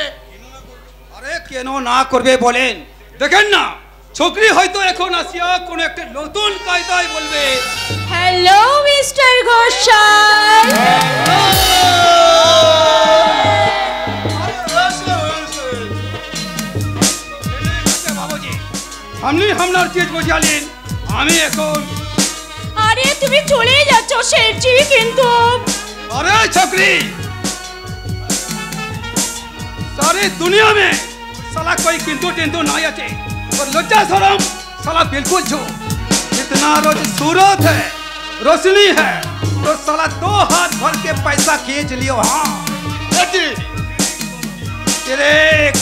আরে কেন না করবে বলেন, দেখেন না ছোকরি হয়তো এখন আসিয়া কোন একটা নতুন কায়দায় বলবে, হ্যালো মিস্টার ঘোষাল। বাবুজি हमने हमार चीज বুঝালেন, আমি এখন। আরে তুমি চলে যাচ্ছ শেঠজি, কিন্তু अरे छोकरी सारी दुनिया में साला कोई किंतु टिंतु नहीं आते, और लज्जा शर्म साला बिल्कुल छो। इतना रोज सूरत है, रोशनी है, तो साला 2 हाथ भर के पैसा खींच लियो। हाँ ट्रिक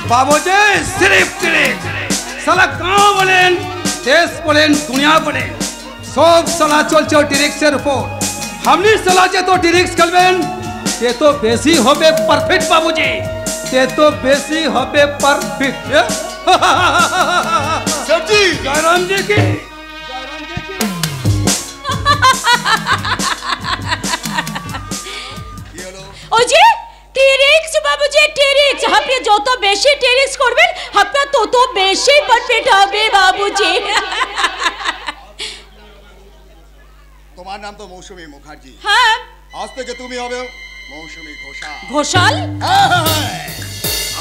बाबूजी, सिर्फ ट्रिक। साला गाँव बोलेन, देश बोलेन, दुनिया बोलेन, सब साला चलছে ডিরেক্টর উপর। हमने साला যে তো ডিরেক্ট করবেন, তে তো বেশি হবে পারফেক্ট বাবুজি, তে তো বেশি হবে পারফেক্ট। স্যারজি জয়রাম জি কি ওই যে টেরিক্স বাবুজি, টেরিক্স। আপনি যত বেশি টেরিক্স করবেন আপনার তত বেশি পারফেক্ট হবে বাবুজি। তোমার নাম তো মৌসুমী মুখার্জি। হ্যাঁ আজ থেকে তুমি হবে মৌসুমী ঘোষাল। ঘোষাল?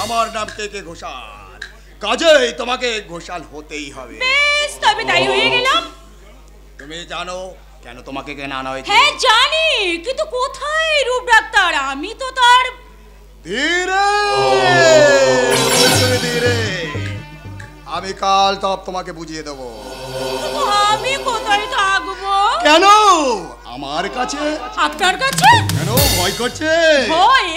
আমার নাম কে ঘোষাল, কাজেই তোমাকে ঘোষাল হতেই হবে। বেশ, তবে তাই হয়ে গেলাম। তুমি জানো কেন তোমাকে কেন আনা হয়েছে? হ্যাঁ জানি, কিন্তু কোথায় রূপ ডাক্তার? আমি তো তার ধীরে ধীরে আমি কাল তব তোমাকে বুঝিয়ে দেবো। আমি কোথায় থাকবো? কেন আমার কাছে? আপনার কাছে? কেন ভয় করছে? ভয়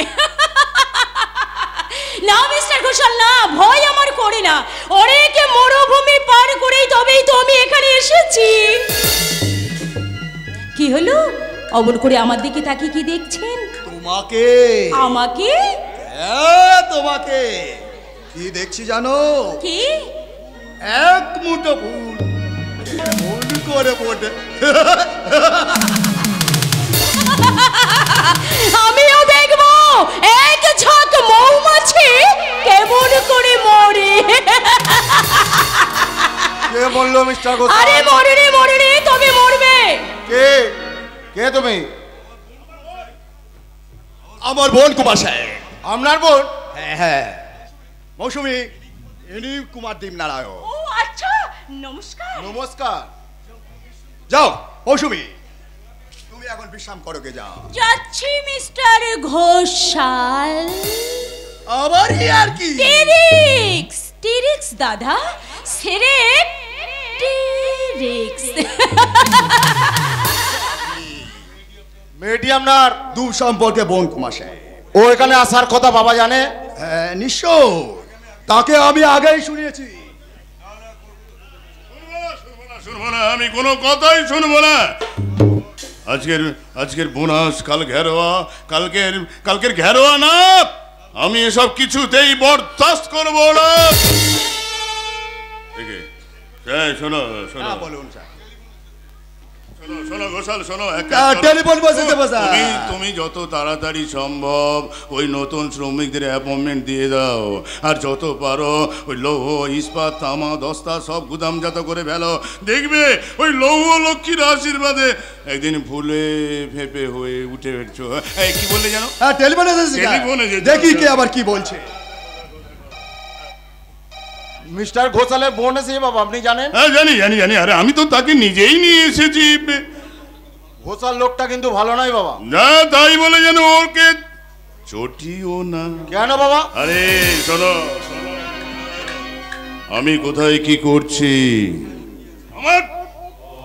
না মিস্টার ঘোষাল, না ভয় আমার করে না। অনেকে মরুভূমি পার করেই তবেই তো আমি এখানে এসেছি। কি হলো অমন করে আমার দিকে তাকিয়ে কি দেখছেন? তোমাকে। আমাকে? হ্যাঁ তোমাকে। কি দেখছি জানো? কি? এক মুঠো ফুল কেমন করে পড়ে। আমিও দেখবো এক ঝাঁক মৌমাছি কেমন করে মরে। কে বললো মিস্টার ঘোষাল? আরে মরে তবে মরবে। কে কে তুমি? আমার বোন কুমাশায়। আপনার বোন? হ্যাঁ মৌসুমী, ইনি কুমার দীপনারায়ণ। ও আচ্ছা, নমস্কার। নমস্কার। যাও মৌসুমী, তুমি এখন বিশ্রাম করো, গে যাও। যাচ্ছি মিস্টার ঘোষাল। আবার আর কি? টিরিক্স, টিরিক্স দাদা, সেরে টিরিক্স। মেয়েটি আপনার দূর সম্পর্কে বোন কুমাশে। ও এখানে আসার কথা বাবা জানে? হ্যাঁ নিশ্চয়, তাকে আমি আগেই শুনিয়েছি। শুনবো না, আমি কোনো কথাই শুনবো না। আজকের বোনাস, কাল ঘেরোয়া, কালকের ঘেরোয়া না, আমি এসব কিছুতেই বরদাস্ত করবো না। শোনো শোনো, বলুন স্যার। শোনো ঘোষাল, শোনো, টেলিফোন বসেছে বসা। তুমি যত তাড়াতাড়ি সম্ভব ওই নতুন শ্রমিকদের অ্যাপয়েন্টমেন্ট দিয়ে দাও, আর যত পারো ওই লৌহ, ইস্পাত, তামা, দস্তা সব গুদামজাত করে ফেলো। দেখবে ওই লৌহ লক্ষ্মীর আশীর্বাদে একদিন ফুলে ফেপে হয়ে উঠে উঠছো। কি বললে জানো? হ্যাঁ টেলিফোনে দেখি কে আবার কি বলছে। মিস্টার ঘোষালের বোন এসে বাবা, আপনি জানেন? হ্যাঁ জানি জানি জানি, আরে আমি তো তাকে নিজেই নিয়ে এসেছি। ঘোষাল লোকটা কিন্তু ভালো নয় বাবা। না তাই বলে যেন ওকে চটিও না। কেন বাবা? আরে শোনো, আমি কোথায় কি করছি,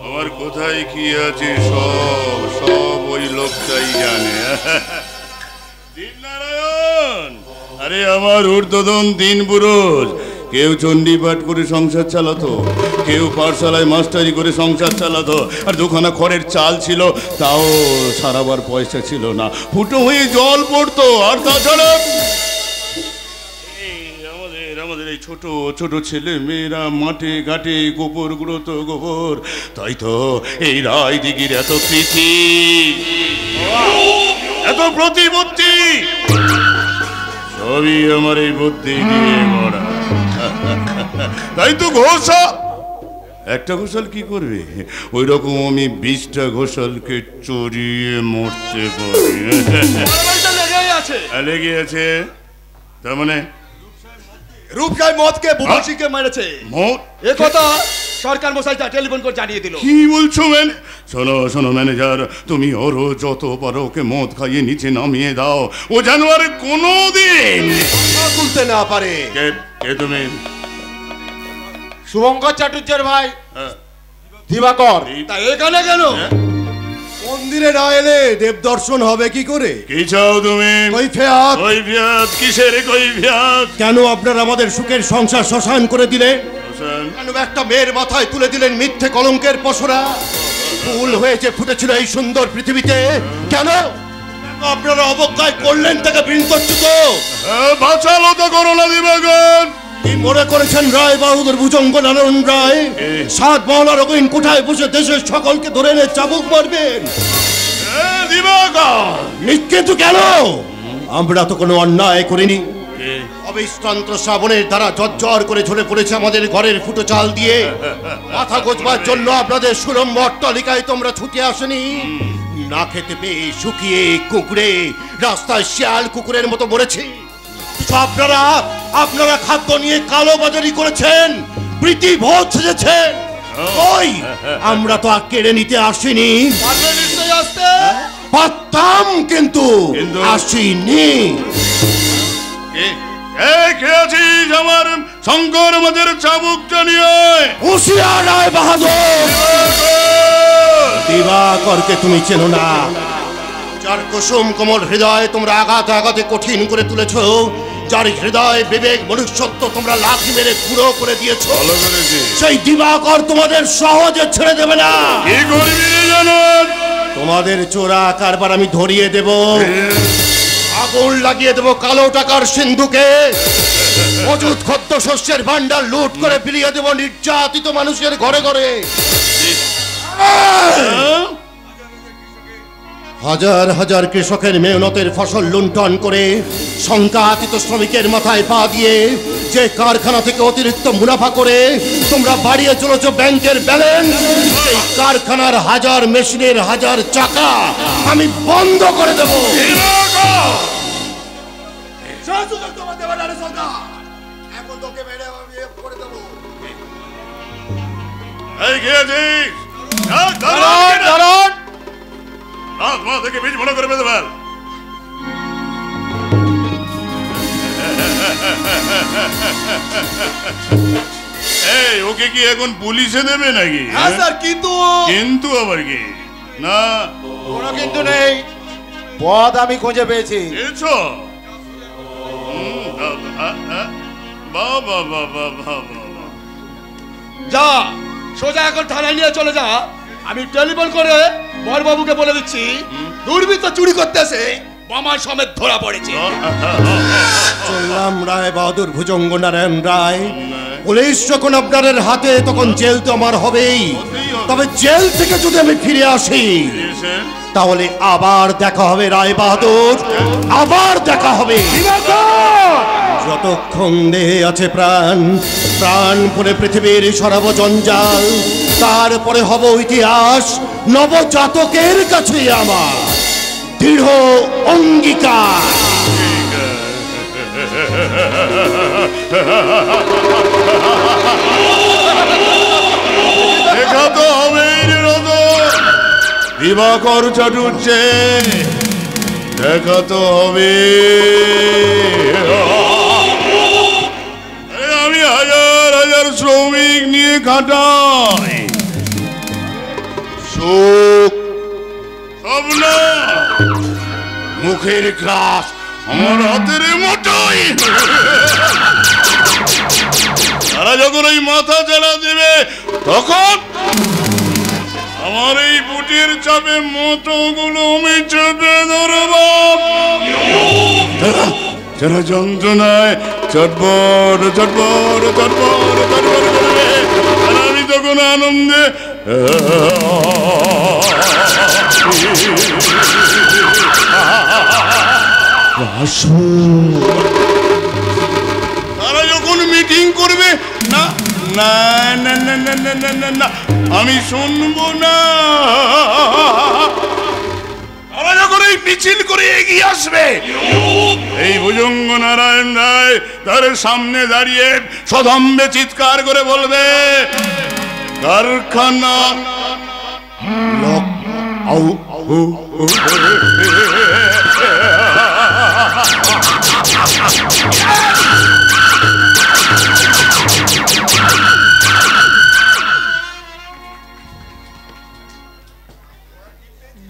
আমার কোথায় কি আছে সব ওই লোকটাই জানে। দীপনারায়ণ, আরে আমার ঊর্ধ্বতন দিন পুরুষ। কেউ চণ্ডী পাঠ করে সংসার চালাতো, কেউ পাঠশালায় মাস্টারি করে সংসার চালাতো, আর দুখানা খড়ের চাল ছিল, তাও সারাবার পয়সা ছিল না, ফুটো হয়ে জল পড়তো। আর তাছাড়া আমাদের এই ছোট ছোট ছেলে মেয়েরা মাঠে ঘাটে গোবর গুঁড়োতো গোবর। তাই তো এই রায়দিঘির এত কৃতি, এত প্রতিপত্তি, সবই আমার এই বুদ্ধি দিয়ে গড়া। তাই তো একটা ঘোষাল কি করবে, ওই রকম আমি 20টা ঘোষালকে চড়িয়ে মরতে পারি। লেগে আছে, তার মানে রূপসাই মদকে বুবুসিকে মেরেছে, এ কথা সরকার মশাইটা টেলিফোন করে জানিয়ে দিল। কি বলছো? শোনো শোনো ম্যানেজার, তুমি ওরও যত পারো ওকে মদ খাইয়ে নিচে নামিয়ে দাও, ও যেন আর কোনোদিন তুলতে না পারে। কে তুমি? শুভঙ্কর চাটুর্যের ভাই দিবাকর। তা এখানে কেন? মন্দিরে না এলে দেব দর্শন হবে কি করে? কি চাও তুমি? কৈফিয়ত। কিসের কৈফিয়ত? কেন আপনারা আমাদের সুখের সংসার শ্মশান করে দিলে? কেন একটা মেয়ের মাথায় তুলে দিলেন মিথ্যে কলঙ্কের পসরা? ফুল হয়েছে ফুটেছিল এই সুন্দর পৃথিবীতে, কেন আপনারা অবজ্ঞায় করলেন তাকে বৃন্তচ্যুত? বাঁচালো তো করোনা দিবাকর। কি মনে করেছেন রায় বাহাদুর ভুজঙ্গ নারায়ণ রায় 7 মহলার অগৈন কোঠায় বসে দেশের সকলকে ধরে এনে চাবুক মারবেন? কিন্তু কেন? আমরা তো কোনো অন্যায় করিনি। অবিশ্রান্ত শ্রাবণের দ্বারা জর্জর করে ঝরে পড়েছে আমাদের ঘরের ফুটো চাল দিয়ে। মাথা গোছবার জন্য আপনাদের সুরম্য অট্টালিকায় তোমরা ছুটে আসেনি। না খেতে পেয়ে শুকিয়ে কুকুরে রাস্তায় শিয়াল কুকুরের মতো মরেছে। আপনারা খাদ্য নিয়ে কালোবাজারি করেছেন, প্রীতি ভোজ সেজেছেন। ওই আমরা তো আর কেড়ে নিতে আসিনি, পারতাম কিন্তু আসিনি। আমার শঙ্কর মাঝের চাবুক জানিয়ে হুঁশিয়ার রায় বাহাদুর। দিবাকরকে তুমি চেনো না, যার কুসুম কোমল হৃদয় তোমরা আঘাতে আঘাতে কঠিন করে তুলেছ, যার হৃদয় বিবেক মনুষ্যত্ব তোমরা লাথি মেরে গুঁড়ো করে দিয়েছ, সেই দিবাকর তোমাদের সহজে ছেড়ে দেবে না। তোমাদের চোরা কারবার আমি ধরিয়ে দেব, আগুন লাগিয়ে দেব কালো টাকার সিন্ধুকে, মজুদ খাদ্য শস্যের ভান্ডার লুট করে ফিরিয়ে দেব নির্যাতিত মানুষের ঘরে ঘরে। হাজার হাজার কৃষকের মেহনতের ফসল লুণ্ঠন করে সংখ্যাতীত শ্রমিকের মাথায় পা দিয়ে যে কারখানা থেকে অতিরিক্ত মুনাফা করে তোমরা বাড়িয়ে চলেছ ব্যাংকের ব্যালেন্স, সেই কারখানার হাজার মেশিনের হাজার চাকা আমি বন্ধ করে দেব। আছিস? মা থেকে বীজ মনে করে বেঁধে ফেল। এই ওকে কি এখন পুলিশে দেবে নাকি? হ্যাঁ স্যার, কিন্তু কিন্তু আবার কি? না কোনো কিন্তু নেই, পথ আমি খুঁজে পেয়েছি। পেয়েছো? বাবা বাবা বাবা, যা সোজা এখন থানায় নিয়ে চলে যা। আমি টেলিফোন করে বরবাবুকে বলে দিচ্ছি দুর্বৃত্ত চুরি করতেছে, বোমা সমেত ধরা পড়েছে। চললাম রায় বাহাদুর ভুজঙ্গ নারায়ণ রায়। পুলিশ যখন আপনাদের হাতে, তখন জেল তো আমার হবেই। তবে জেল থেকে যদি আমি ফিরে আসি, তাহলে আবার দেখা হবে রায় বাহাদুর, আবার দেখা হবে। যতক্ষণ দেহে আছে প্রাণ, প্রাণ পরে পৃথিবীর সরাব জঞ্জাল। তারপরে হব ইতিহাস নবজাতকের কাছে আমার দৃঢ় অঙ্গীকার। দেখা তো হবে দিবাকর চাটুচ্ছে, দেখা তো হবে। আমি হাজার হাজার শ্রমিক নিয়ে খাটাই, সুখ স্বপ্ন মুখের গ্রাস আমার হাতের মুঠোই। তারা যখন ওই মাথা চালা দেবে, তখন আমার এই বুটের চাপে মতগুলো আমি চেপে ধরব। যারা যন্ত্রণায় চটবট চটবট চটবট চটবট করবে, আর আমি তখন আনন্দে তারা যখন মিটিং করবে, না না না না না না না না না, আমি শুনবো না। তারা যখন এই মিছিল করে এগিয়ে আসবে, এই ভুজঙ্গ নারায়ণ রায় তার সামনে দাঁড়িয়ে সদম্বে চিৎকার করে বলবে, কারখানা লক আউ আউ।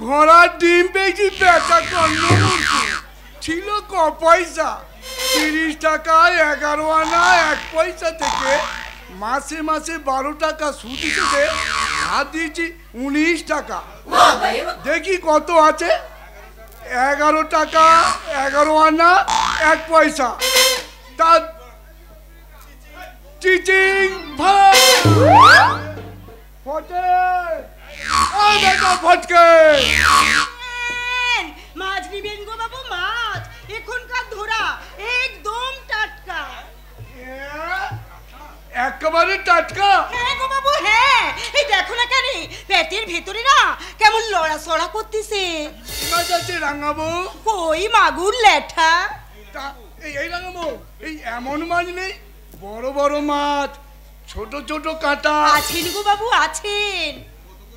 ঘোড়ার ডিম পেয়েছি, পেঁচা কন্ন ছিল ক পয়সা, 30 টাকায় 11 আনা 1 পয়সা থেকে মাসে মাসে 12 টাকা সুদ হিসেবে হাত দিয়েছি 19 টাকা। দেখি কত আছে, 11 টাকা 11 আনা 1 পয়সা। তার চিচিং ফটে ফটকে মাছ নিবেন গো বাবু, মাছ এখনকার ধরা একদম টাটকা। একেবারে টাটকা? হ্যাঁ গো বাবু, হ্যাঁ। এই দেখো না কেন পেটের ভেতরে না কেমন লড়াছড়া করতেছে। মাছ আছে রাঙাবো? কই মাগুর লেঠা। এই রাঙাবো, এই এমন মাছ নেই? বড় বড় মাছ, ছোট ছোট কাঁটা আছেন গো বাবু, আছেন।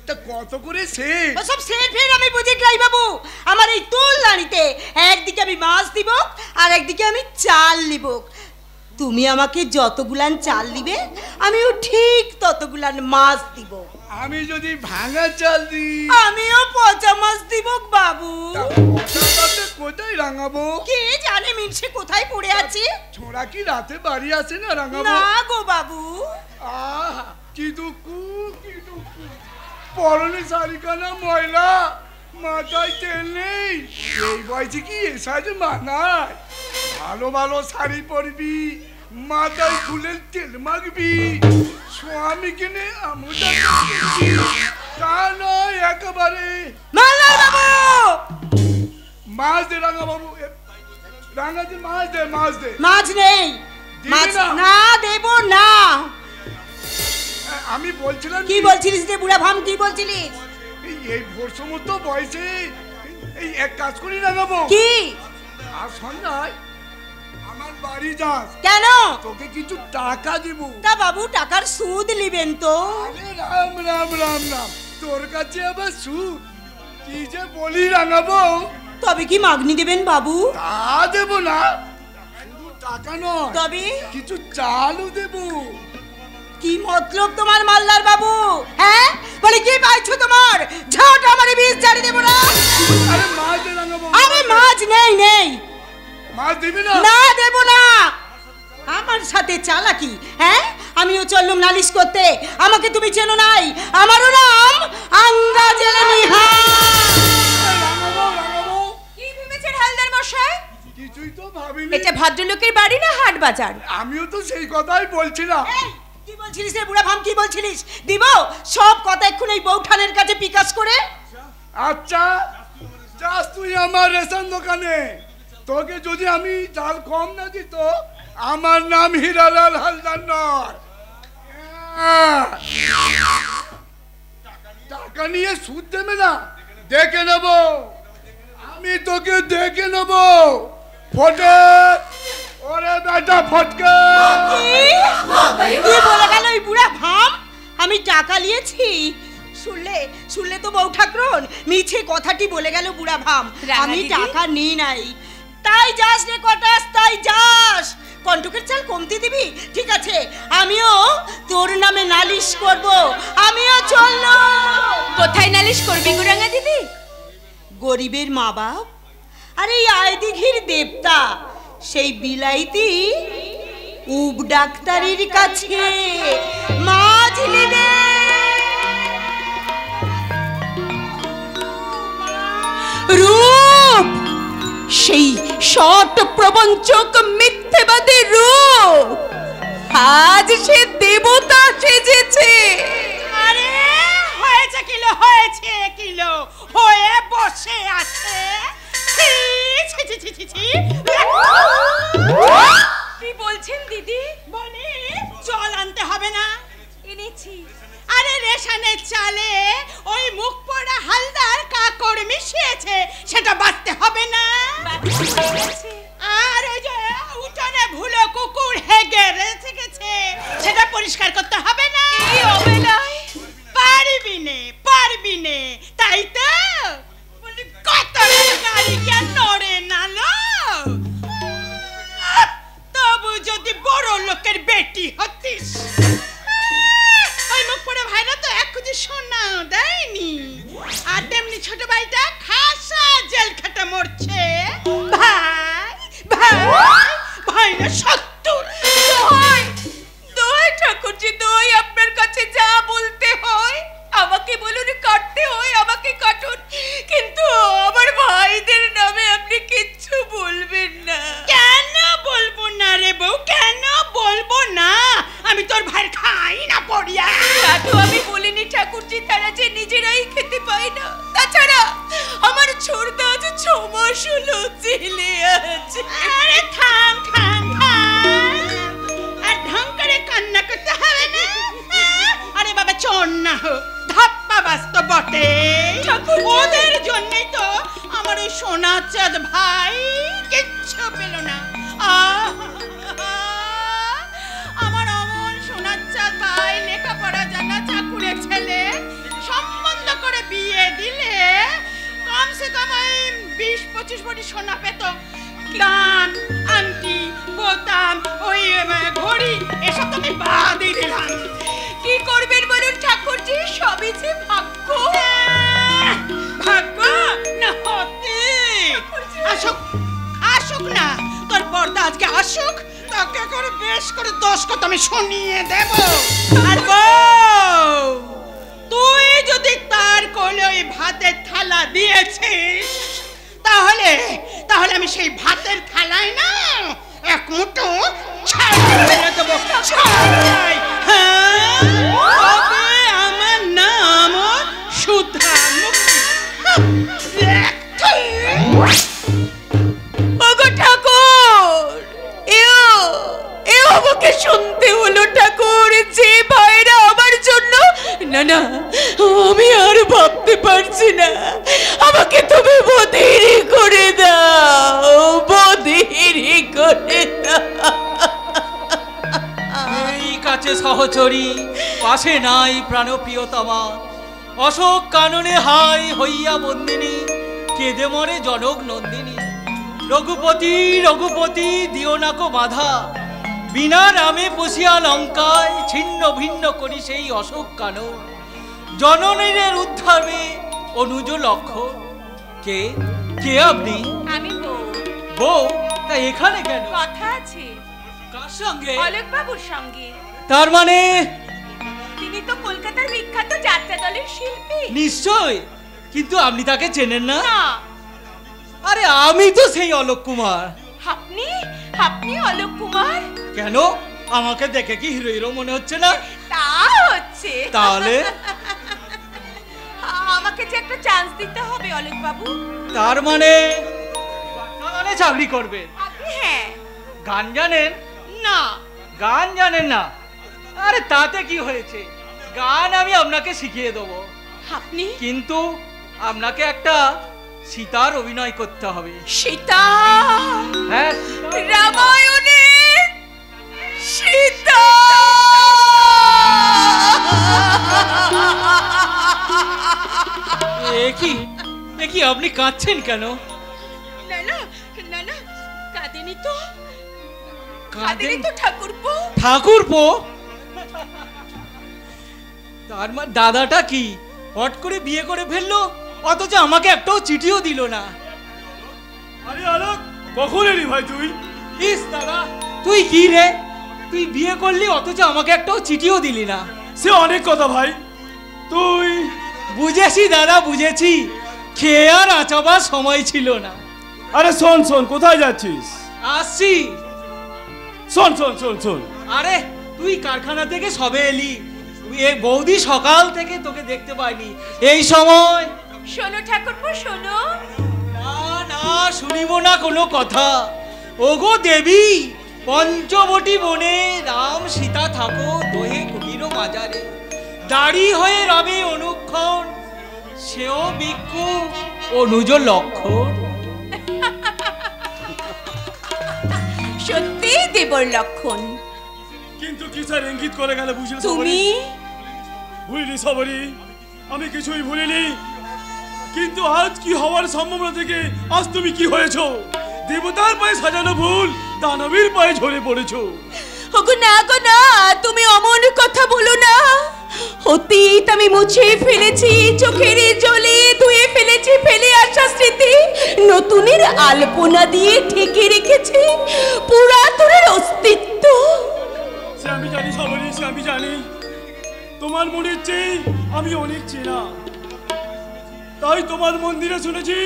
তা কত করে সেট? ওসব সেট ফের আমি বুঝি নাই বাবু। আমার এই তুলদানিতে একদিকে আমি মাছ দিব, আর একদিকে আমি চাল নিব। তুমি আমাকে যতগুলান চাল দিবে, আমিও ঠিক ততগুলান মাছ দিব। আমি যদি ভাঙা চাল দিই, আমিও পচা মাছ দিব বাবু। কোথায় রাঙাবো? কে জানে মিনসে কোথায় পড়ে আছে। ছোড়া কি রাতে বাড়ি আসে না রাঙাবো? না গো বাবু। আহা কি দুঃখু, কি দুঃখু। পরনে শাড়িখানা ময়লা, মাথায় তেল নেই। এই বয়সে কি এ সাইজে মানায়? ভালো ভালো শাড়ি পরবি, মাথায় ফুলের তেল মাখবি, স্বামী কিনে আমুদা তা নয় একেবারে। মাছ দে রাঙা বাবু, রাঙা দে, মাছ দে, মাছ দে। মাছ নেই, মাছ না দেব না। আমি বলছিলাম। কি বলছিলিস রে বুড়া ভাম, কি বলছিলিস? এই ভোর সমস্ত বয়সে এই এক কাজ করি রাঙাবো। কি? আর সন্ধ্যায় আমার বাড়ি যাস। কেন? তোকে কিছু টাকা দিব। তা বাবু টাকার সুদ নিবেন তো? আরে রাম রাম রাম রাম, তোর কাছে আবার সুদ? কি যে বলি রাঙাবো। তবে কি মাগনি দেবেন বাবু? তা দেব না, শুধু টাকা নয়, তবে কিছু চালও দেব। কি মতলব তোমার মাল্লার বাবু? হ্যাঁ বলে কি পাইছো তোমার? ঝাট আমারে বীজ জারি দেব না। আরে মাছ দে রাঙাবো। আরে মাছ নেই। মাছ দিবি না? না দেব না। আমার সাথে চালাকি? হ্যাঁ আমিও চললুম নালিশ করতে। আমাকে তুমি চেনো নাই? আমারও নাম আঙ্গা জেলেমি। কি ভেবেছেন হালদার মশাই? কিছুই তো ভাবিনি। এটা ভদ্রলোকের বাড়ি না হাট বাজার? আমিও তো সেই কথাই বলছিলাম। কি বলছিলিস রে বুড়া ভাম? কি বলছিলিস? দিব সব কথা এখন এই বৌঠানের কাছে বিকাশ করে। আচ্ছা যাস তুই আমার রেশন দোকানে। তোকে যদি আমি চাল কম না দিত, আমার নাম হীরালাল হালদার নয়। টাকা নিয়ে সুদ দেবে না? দেখে নেব আমি, তোকে দেখে নেব। ফটে ওরে বেটা ফটকে। কি বলে গেল ওই বুড়া ভাম? আমি টাকা নিয়েছি? শুনলে তো বউ ঠাকরুন মিছে কথাটি বলে গেল বুড়া ভাম। আমি টাকা নিই নাই। তাই যাস রে কটাস, তাই যাস। কন্টকের চাল কমতি দিবি? ঠিক আছে, আমিও তোর নামে নালিশ করব। আমিও চললো। কোথায় নালিশ করবি গুরাঙ্গা দিদি? গরিবের মা বাপ আর এই আয়দিঘির দেবতা সেই বিলাইতি উব ডাক্তারের কাছে মাছ নেবে। রূপ সেই শট প্রবঞ্চক মিথ্যেবাদী রূপ আজ সে দেবতা সেজেছে। আরে হয়েছে কিলো হয়ে বসে আছে। কি বলছেন দিদি? বলে জল আনতে হবে না? এনেছি। আরে রেশনের চালে ওই মুখ পোড়া হালদার কাকড় মিশিয়েছে, সেটা বাঁচতে হবে না? আর ওই যে উঠানে ভুলো কুকুর হেগে রেখে গেছে, সেটা পরিষ্কার করতে হবে না? পারবি নে তাই তো কত নারী কে নড়ে না লো। তবু যদি বড় লোকের বেটি হতিস। ওই মুখ পড়ে ভাইরা তো এক খুঁজে সোনা দেয়নি, আর তেমনি ছোট ভাইটা খাসা জেল খেটে মরছে। ভাই না সত্তর। দোহাই ঠাকুরজি, দোহাই আপনার কাছে যা বলতে হয় আমাকে বলুন, কাটতে হয় আমাকে কাটুন, কিন্তু আমার ভাইদের নামে আপনি কিচ্ছু বলবেন না। কেন বলবো না রে বউ? কেন বলবো না? আমি তোর ভাইয়ের খাই না পড়িয়া। তা তো আমি বলিনি ঠাকুরজি, তারা যে নিজেরাই খেতে পায় না। তাছাড়া আমার ছোড়দা আজ 6 মাস হলো জেলে আছে। আরে থাম আর ঢং করে কান্না করতে হবে না। আরে বাবা চোর না হোক, ধাপ্পা বাস্তব বটে। ওদের জন্যই তো আমার ওই সোনা চাঁদ ভাই কিচ্ছু পেল না। আমার অমন সোনার চাঁদ ভাই লেখাপড়া জানা চাকুরে ছেলে সম্বন্ধ করে বিয়ে দিলে কমসে কম 20-25 ভরি সোনা পেত। কান, আংটি, বোতাম, ওই ঘড়ি এসব তো আমি বাদই দিলাম। কি করবেন বলুন ঠাকুরজি? সবই যে ভাগ্য না হতে। আসুক না তোর পর্দা, আজকে আসুক, তাকে করে বেশ করে 10 কথা আমি শুনিয়ে দেব। আর তুই যদি তার কোলে ওই ভাতের থালা দিয়েছিস, তাহলে আমি সেই ভাতের থালায় না এক মুঠো ছাই ফেলে দেবো। আমার নাম সুধা মুখী। ঠাকুর আমাকে শুনতে হলো ঠাকুর, যে ভাইরা আমার জন্য। না আমি আর ভাবতে পারছি না। আমাকে তুমি বধির করে দাও, বধির করে সহচরী, পাশে নাই প্রাণপ্রিয়তমা। অশোক কাননে হাই হইয়া বন্দিনী, কেঁদে মরে জনক নন্দিনী। রঘুপতি রঘুপতি দিও নাকো বাধা, বিনা নামে পশিয়া লঙ্কায় ছিন্ন ভিন্ন করি সেই অশোক কানন। জননীর উদ্ধারে অনুজ লক্ষ্য। কে কে আপনি? আমি বউ। বউ? তা এখানে কেন? কথা আছে। কার সঙ্গে? অলোক বাবুর সঙ্গে। তার মানে তিনি তো কলকাতার বিখ্যাত যাত্রা দলের শিল্পী। নিশ্চয়, কিন্তু আপনি তাকে চেনেন না? না। আরে আমি তো সেই অলোক কুমার। আপনি আপনি অলোক কুমার? কেন, আমাকে দেখে কি হিরো হিরো মনে হচ্ছে না? তা হচ্ছে। তাহলে আমাকে যে একটা চান্স দিতে হবে অলোক বাবু। তার মানে গানে চাকরি করবেন? হ্যাঁ। গান জানেন? না। গান জানেন না? আরে তাতে কি হয়েছে, গান আমি আপনাকে শিখিয়ে দেবো। আপনি? কিন্তু আপনাকে একটা সীতার অভিনয় করতে হবে। সীতা? হ্যাঁ, রামায়ণের সীতা। কি আপনি কাঁদছেন কেন? না না না না, কাঁদেনি তো, কাঁদেনি তো ঠাকুরপো। ঠাকুরপো? তার মানে দাদাটা কি হট করে বিয়ে করে ফেললো, অথচ আমাকে একটাও চিঠিও দিল না। আরে আলোক, কখন এলি ভাই তুই? ইস দাদা, তুই কি রে, তুই বিয়ে করলি অথচ আমাকে একটাও চিঠিও দিলি না। সে অনেক কথা ভাই। তুই? বুঝেছি দাদা, বুঝেছি, খেয়ে আর আঁচাবার সময় ছিল না। আরে শোন শোন, কোথায় যাচ্ছিস? আসছি। শোন শোন শোন শোন। আরে তুই কারখানা থেকে সবে এলি, এই বৌদি সকাল থেকে তোকে দেখতে পাইনি এই সময়। শোনো ঠাকুরপো শোনো। না না, শুনিব না কোনো কথা। ওগো দেবী, পঞ্চবটি বনে রাম সীতা থাকো দোহে কুটির মাজারে। দাড়ি হয়ে রবে অনুক্ষণ, সেও ভিক্ষু অনুজ লক্ষণ। সত্যি দেবর লক্ষণ। কিন্তু কি স্যার ইঙ্গিত করে গেলে বুঝলে? তুমি ভুলিনি সবরি, আমি কিছুই ভুলিনি। কিন্তু আজ কি হওয়ার সম্ভাবনা থেকে আজ তুমি কি হয়েছো? দেবতার পায়ে সাজানো ভুল দানবীর পায়ে ঝরে পড়েছো। ওগো না গো না, তুমি অমন কথা বলো না। অতীত আমি মুছে ফেলেছি, চোখের জলে ধুয়ে ফেলেছি, ফেলে আসা স্মৃতি নতুনের আলপনা দিয়ে ঢেকে রেখেছি পুরাতনের অস্তিত্ব। সে আমি জানি সবরি, সে আমি জানি। তোমার মনের চেয়ে আমি অনেক চেনা, তাই তোমার মন্দিরে শুনেছি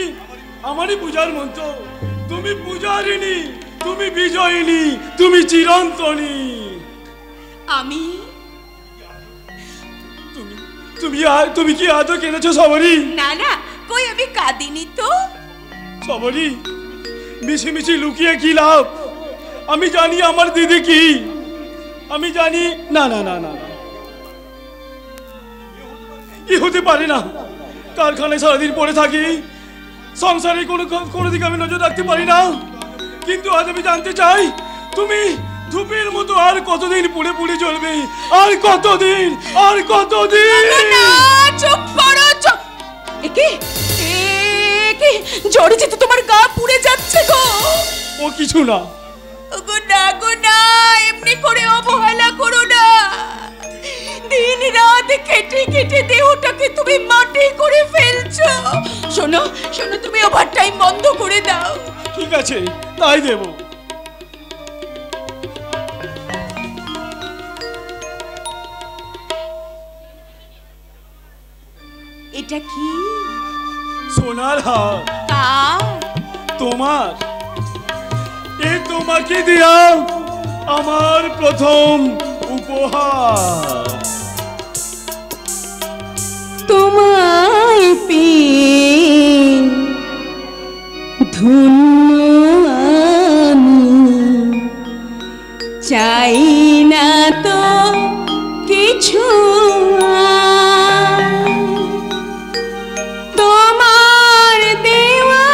আমারই পূজার মন্ত্র। তুমি পূজারিণী, তুমি বিজয়িনী, তুমি চিরন্তনী। আমি? তুমি কি আদৌ কেনেছো সবরি? না না, কই আমি কাঁদিনি তো। সবরি, মিছি মিছি লুকিয়ে কি লাভ? আমি জানি আমার দিদি কি, আমি জানি। না না না না, কি হতে পারে না। কারখানায় সারাদিন পড়ে থাকি, সংসারে কোনো দিকে আমি নজর রাখতে পারি না। কিন্তু আজ আমি জানতে চাই, তুমি ধূপের মতো আর কতদিন পুড়ে পুড়ে চলবে? আর কতদিন, আর কতদিন? চুপ করো, চুপ। একে একে জড়ে যেতে তোমার গা পুড়ে যাচ্ছে গো। ও কিছু না। গো না গো না, এমনি করে অবহেলা করো না। দিন রাত কেটে কেটে দেহটাকে তুমি মাটি করে ফেলছো। শোনো শোনো, তুমি ওভারটাইম বন্ধ করে দাও। ঠিক আছে, তাই দেব। এটা কি? সোনার হার। তোমার? এ তোমাকে দিয়া আমার প্রথম উপহার। তোমায় পেয়ে ধন্য আমি, চাই না তো কিছু। তোমার দেওয়া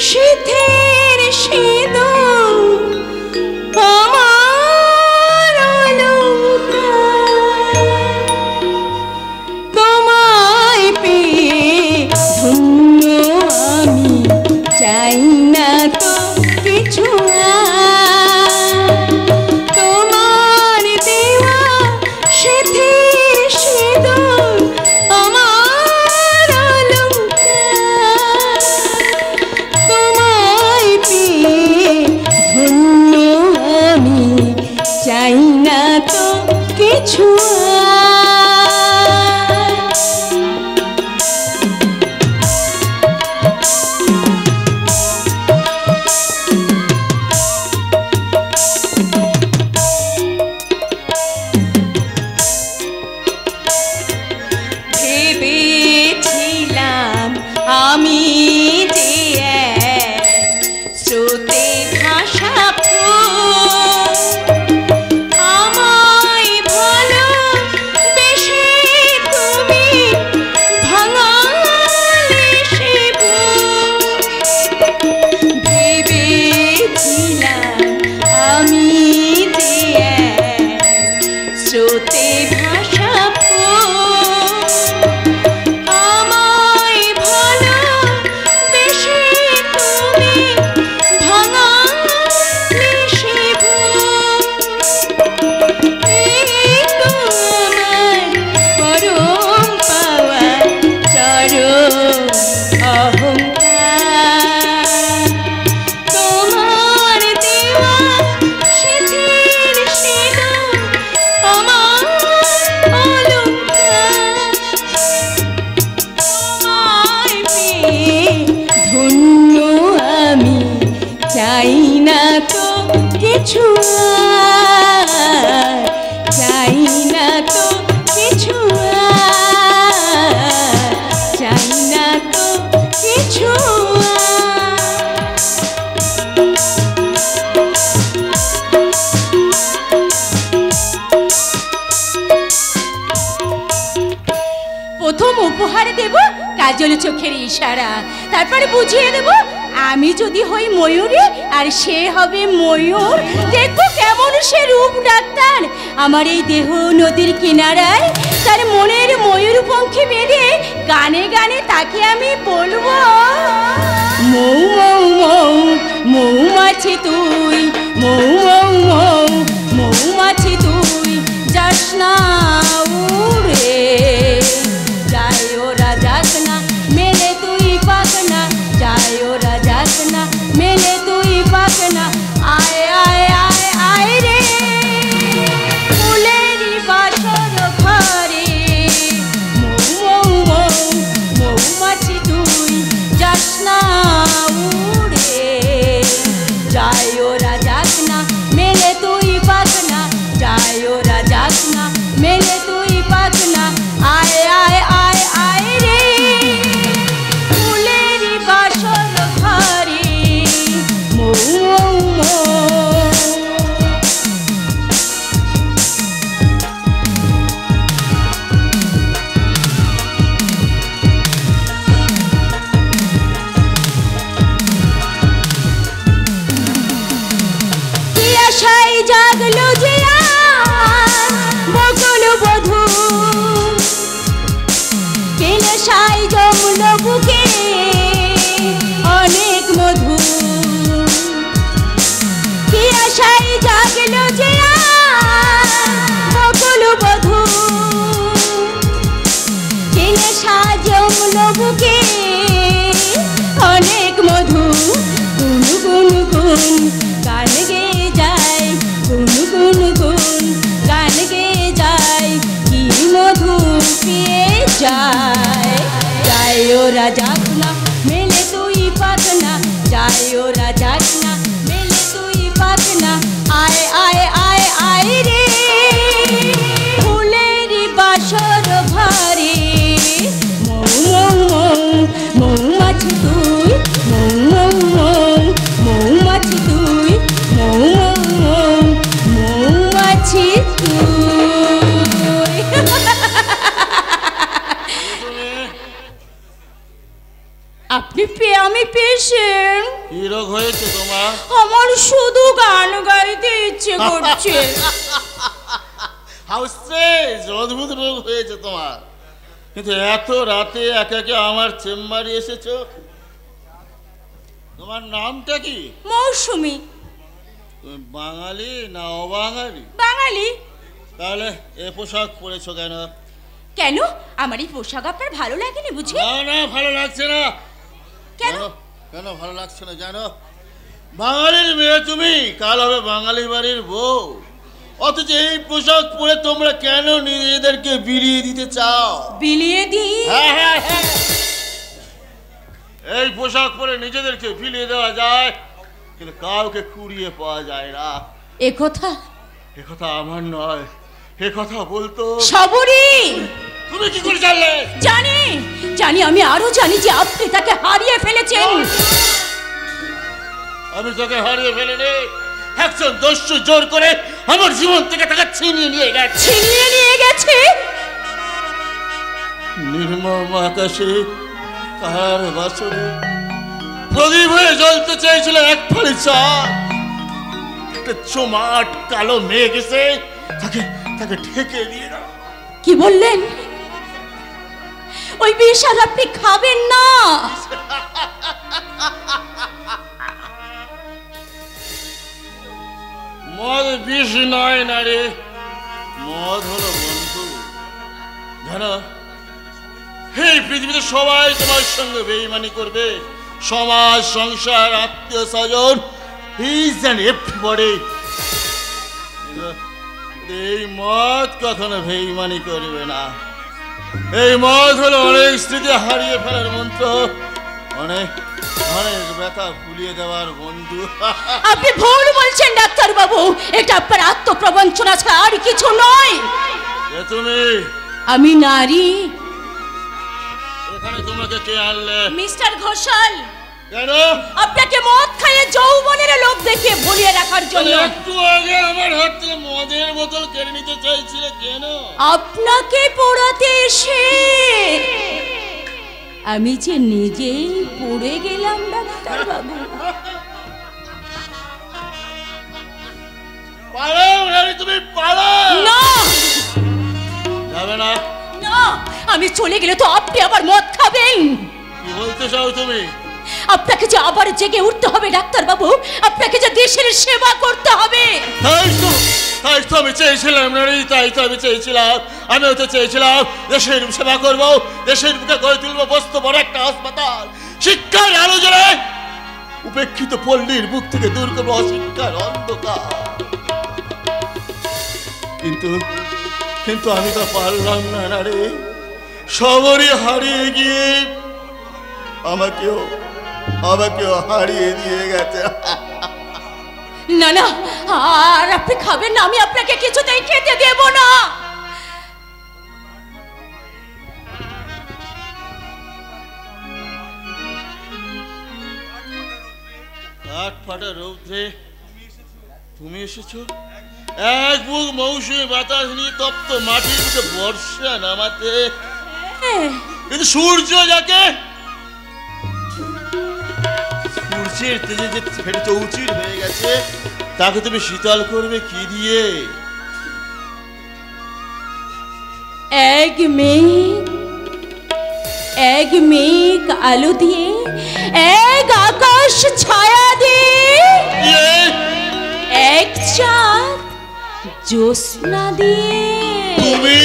শীতের সিঁদুর আমার অলংকার। কিছু ভেবেছিলাম আমি যে স্রোতে ভাসা ফুল আমায় ভালোবেসে তুমি ভাঙালে সে বুক। ভেবেছিলাম আমি যে স্রোতে ভাসা ফুল আমায় ভালোবেসে তুমি ভাঙালে সে বুক। এই তো আমার পরম পাওয়া চরম অহংকার, তোমার দেওয়া শিথিল সিঁদুর আমার অলংকার। তোমায় পেয়ে ধন্য আমি, চাই না তো কিছু আর, চাই না তো কিছু আর, চাই না তো কিছু আর। প্রথম উপহার দেব কাজল চোখের ইশারা, তারপরে বুঝিয়ে দেব আমি যদি হই ময়ূরী আর সে হবে ময়ূর। দেখো কেমন সে রূপ ডাক্তার, আমার এই দেহ নদীর কিনারায়, তার মনের ময়ূর পঙ্খী বেঁধে গানে গানে তাকে আমি বলবো, মৌ মৌ মৌ মৌমাছি তুই, মৌ মৌ মৌ মৌমাছি তুই, যাস না উড়ে, যায় ওরা যাস না মেলে তুই পাক না, যায় ওরা যাস না মেলে তুই পাক না। আয় আয় আয় আয় রে ফুলেরই বাসর ঘরে, মৌ মৌ মৌ মৌমাছি তুই, যাস না উড়ে, যায় ওরা যাস না মেলে তুই পাক না, যায় ওরা যাস না মেলে তুই পাক না। আয় আয় আয় আয় রে ফুলেরই বাসর ঘরে, মৌ মৌ মৌ। কি আশায় জাগলো যে বকুল বধূ, কে নেশায় জমলো বুকে অনেক মধু। কি আশায় জাগলো যে বকুল বধূ, কে নেশা জমলো বুকে অনেক মধু। গুন গুন গুন গান গেয়ে যায়, গুন গুন গুন গান গেয়ে যায়, কি মধু পেয়ে যায়, যায় ওরা যাস না মেলে তুই পাক না, যায় ওরা যাস না মেলে তুই পাক না। আয় আয় আয় আয় রে ফুলেরই বাসর ঘরে, মৌ মৌ মৌ মৌমাছি তুই, মৌ মৌ মৌ মৌমাছি তুই, মৌ মৌ মৌ মৌমাছি তুই। আপনি আমি পেশেন্ট। কি রোগ হয়েছে তোমার? আমার শুধু গান গাইতে ইচ্ছে করছে। অদ্ভুত রোগ হয়েছে তোমার, কিন্তু এত রাতে একে একে আমার চেম্বারে এসেছো। তোমার নামটা কি? মৌসুমী। তুমি বাঙালি না অবাঙালি? বাঙালি। তাহলে এ পোশাক পরেছো কেন? কেন আমার এই পোশাক আপনার ভালো লাগেনি বুঝি? না না, ভালো লাগছে না। কেন কেন ভালো লাগছে না জানো? বাঙালির মেয়ে তুমি, কাল হবে বাঙালি বাড়ির বউ। অথচ এই পোশাক পরে তোমরা কেন নিজেদেরকে বিলিয়ে দিতে চাও? বিলিয়ে দিই? হ্যাঁ হ্যাঁ হ্যাঁ, এই পোশাক পরে নিজেদেরকে বিলিয়ে দেওয়া যায়, কিন্তু কাউকে কুড়িয়ে পাওয়া যায় না। এ কথা আমার নয়, এ কথা বলতো সবরি। তুমি কি করে জানলে? জানি, আমি আরো জানি যে আপনি তাকে হারিয়ে ফেলেছেন। আমি তাকে হারিয়ে ফেলিনি, একজন দস্যু জোর করে আমার জীবন থেকে তাকে ছিনিয়ে নিয়ে গেছে। নির্মম আকাশে তার বাসরে প্রদীপ হয়ে জ্বলতে চেয়েছিল এক ফালি চাঁদ। একটা জমাট কালো মেঘ এসে তাকে ঢেকে দিয়ে গেল। কি বললেন? ওই বিষ আর আপনি খাবেন না? মদ বিষ নয় না রে, মদ হলো বন্ধু। জানো, এই পৃথিবীতে সবাই তোমার সঙ্গে বেঈমানি করবে, সমাজ, সংসার, আত্মীয় স্বজন, এই মদ কখনো বেঈমানি করবে না। এই মদ হলো অনেক স্মৃতি হারিয়ে ফেলার মন্ত্র, অনেক অনেক ব্যথা ভুলিয়ে দেওয়ার বন্ধু। আপনি ভুল বলছেন ডাক্তার বাবু, এটা আপনার আত্মপ্রবঞ্চনা ছাড়া আর কিছু নয়। তুমি? আমি নারী। এখানে তোমাকে কে আনলে? মিস্টার ঘোষাল। কেন? আপনাকে মদ খাইয়ে যৌবনের লোক দেখিয়ে ভুলিয়ে রাখার জন্য। একটু আগে আমার হাত থেকে মদের বোতল কেড়ে নিতে চাইছিলে কেন? আপনাকে পড়াতে এসে আমি যে নিজেই পড়ে গেলাম ডাক্তার বাবু। তুমি পালাও। না, যাবে না? না, আমি চলে গেলে তো আপনি আবার মদ খাবেন। কি বলতে চাও তুমি? আপনাকে যে আবার জেগে উঠতে হবে ডাক্তার বাবু, আপনাকে যে দেশের সেবা করতে হবে। তাই তো আমি চেয়েছিলাম, আমি চেয়েছিলাম দেশের সেবা করবো, দেশের বুকে গড়ে তুলবো বস্তু বড় একটা হাসপাতাল, শিক্ষার আলো জ্বলে উপেক্ষিত পল্লীর বুক থেকে দূর করবো অশিক্ষার অন্ধকার। কিন্তু আমি তো পারলাম না রে, সবরই হারিয়ে গিয়ে আমাকেও হারিয়ে দিয়ে গেছে। না না, আর আপনি খাবেন না, আমি আপনাকে কিছুতেই খেতে দেব না। কাঠ ফাটা রৌদ্রে তুমি এসেছো, এক বুক মৌসুমী বাতাস নিয়ে তপ্ত মাটির বুকে বর্ষা নামাতে, কিন্তু সূর্য যাকে সূর্যের তেজে যে ফেটে চৌচির হয়ে গেছে, তাকে তুমি শীতল করবে কি দিয়ে? এক মেঘ আলো দিয়ে, এক আকাশ ছায়া দিয়ে, এক চাঁদ জ্যোৎস্না দিয়ে। তুমি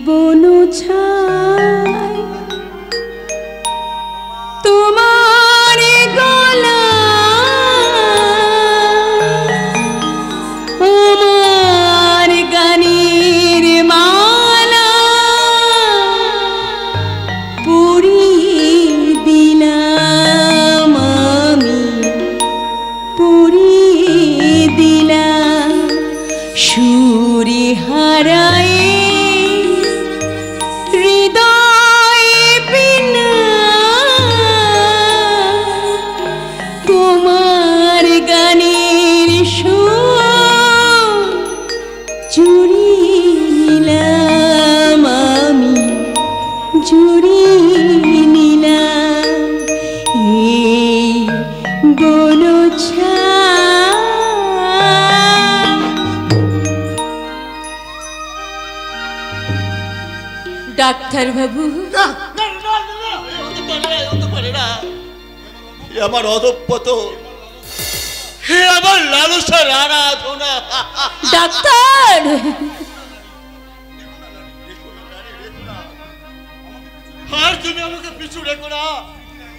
বন ছায় তোমার গলা, আমার গানের মালা পরিয়ে দিলাম, আমি পরিয়ে দিলাম সুরে হারায় ডাক্তার বাবু। আমার অধঃপতন, হে আমার লালসার আরাধনা। ডাক্তার, আর তুমি আমাকে পিছু রেখো না,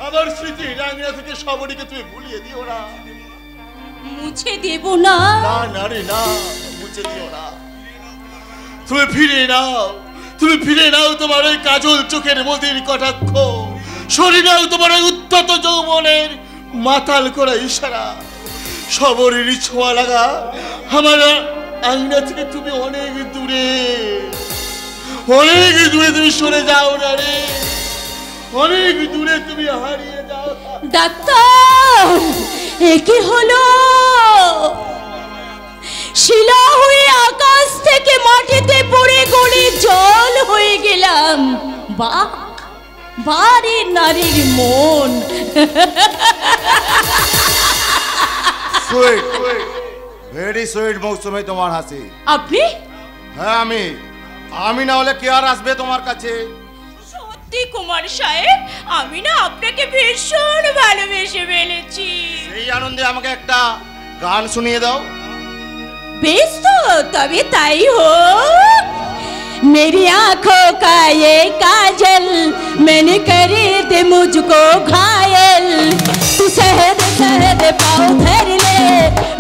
আমার স্মৃতি রাঙ্গিনা থেকে সবরীকে তুমি ভুলিয়ে দিও না। মুছে দেব না। না না রে না, মুছে দিও না। তুমি ফিরে নাও, তুমি ফিরে নাও তোমার ওই কাজল চোখের মদির কটাক্ষ, সরে নাও তোমার ওই উদ্ধত যৌবনের মাতাল করা ইশারা। সবরের ছোঁয়া লাগা আমার আঙ্গিনা থেকে তুমি অনেক দূরে, অনেক দূরে তুমি সরে যাও না রে, অনেক দূরে তুমি হারিয়ে যাও। ডাক্তার, এ কি হলো? শিলা হয়ে আকাশ থেকে মাটিতে পড়ে গড়ে জল হয়ে গেলাম। বাহ, বাড়ি নারীর মন। সুইট, ভেরি সুইট মৌসুমে তোমার হাসি। আপনি? হ্যাঁ আমি না হলে কে আর আসবে তোমার কাছে? সত্যি কুমার সাহেব, আমি না আপনাকে ভীষণ ভালোবেসে ফেলেছি। এই আনন্দে আমাকে একটা গান শুনিয়ে দাও। বেশ তো, তবে তাই হোক। मेरी आंखों का ये काजल मैंने करे दे मुझको घायल, तू शहद शहद पाँव धर ले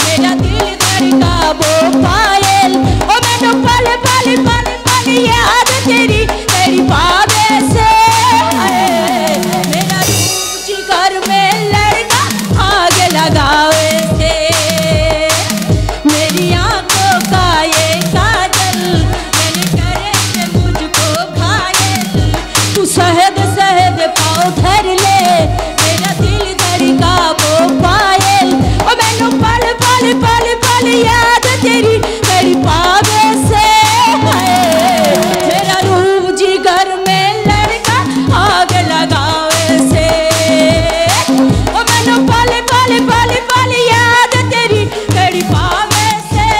मेरा दिल धड़का वो पायल, ओ मैंने पल पल पल पल याद तेरी तेरी पावे से, मेरा रूप जिगर में लड़का आग लगावे से, मेरी आंखों का ये काजल मैंने करे दे मुझको घायल, तू शहद शहद पाँव धर ले मेरा दिल धड़का वो पायल, ओ मैंने पल पल पल पल याद तेरी तेरी पावे से, मेरा रूप जिगर में लड़का आग लगावे से, ओ मैंने पल पल पल पल याद तेरी तेरी पावे से,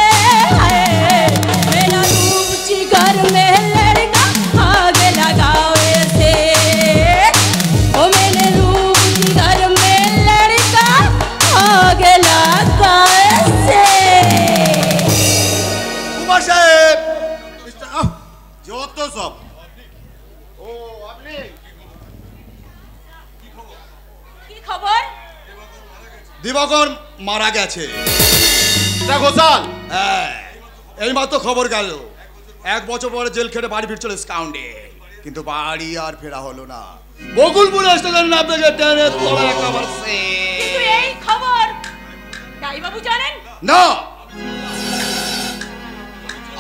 मेरा रूप जिगर में लड़का आग लगावे से, ओ मेरे रूप जिगर में लड़का आग लगावे से। কুমার সাহেব, যত সব। ও আপনি? কি খবর? দিবাকর মারা গেছে। ঘোষাল? হ্যাঁ, এই মাত্র খবর গেল। 1 বছর পরে জেল খেটে বাড়ি ফিরছিল স্কাউন্ডেল, কিন্তু বাড়ি আর ফেরা হলো না। বকুলপুর স্টেশন না পেয়ে ট্রেনে তলায় একেবারে কিন্তু এই খবর তাই বাবু জানেন না।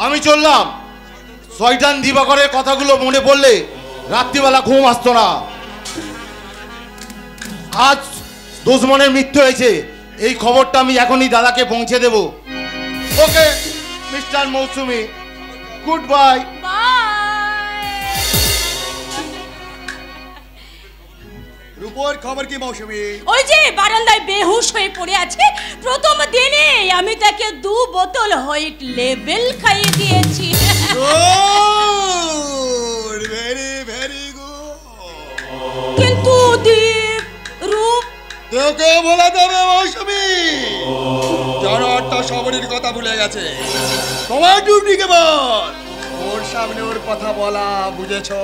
আমি চললাম। শয়তান দিবাকরের কথাগুলো মনে পড়লে রাত্রিবেলা ঘুম আসতো না। আজ দুশ্মনের মৃত্যু হয়েছে, এই খবরটা আমি এখনই দাদাকে পৌঁছে দেব। ওকে মিস্টার মৌসুমী, গুড বাই। রূপর খবর কি মৌসুমী? ওই যে বারান্দায় বেহুশ হয়ে পড়ে আছে, প্রথম দিনে আমি তাকে 2 বোতল হোয়াইট লেবেল খাইয়ে দিয়েছি। Good, very very good. কিন্তু দীপ রূপ তোকে বলে দেবে মৌসুমী, জানোয়ারটা সবরীর কথা ভুলে গেছে। তোমার ডুবনিকে বল, ওর সামনে ওর কথা বলা বুঝেছো?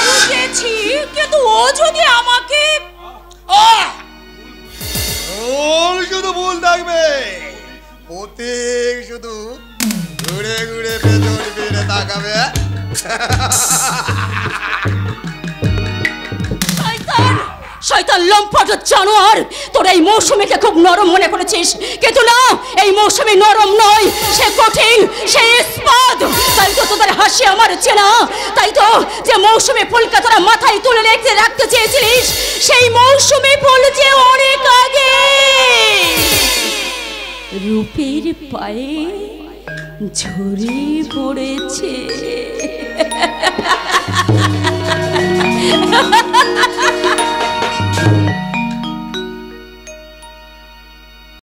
বুঝেছি, কিন্তু ও যদি আমাকে ওর শুধু ভুল থাকবে, প্রত্যেক শুধু ঘুরে ঘুরে পেছন ফিরে তাকাবে। শয়তান লম্পট জানোয়ার, তোরা এই মৌসুমীকে খুব নরম মনে করেছিস, কিন্তু না, এই মৌসুমী নরম নয়, সে কঠিন, সে ইস্পাত। তাই তো তোদের হাসি আমার চেনা, তাই তো যে মৌসুমী ফুলকে তোরা মাথায় তুলে রাখতে চেয়েছিলিস, সেই মৌসুমী ফুল যে অনেক আগে রূপের পায়ে ঝরে পড়েছে।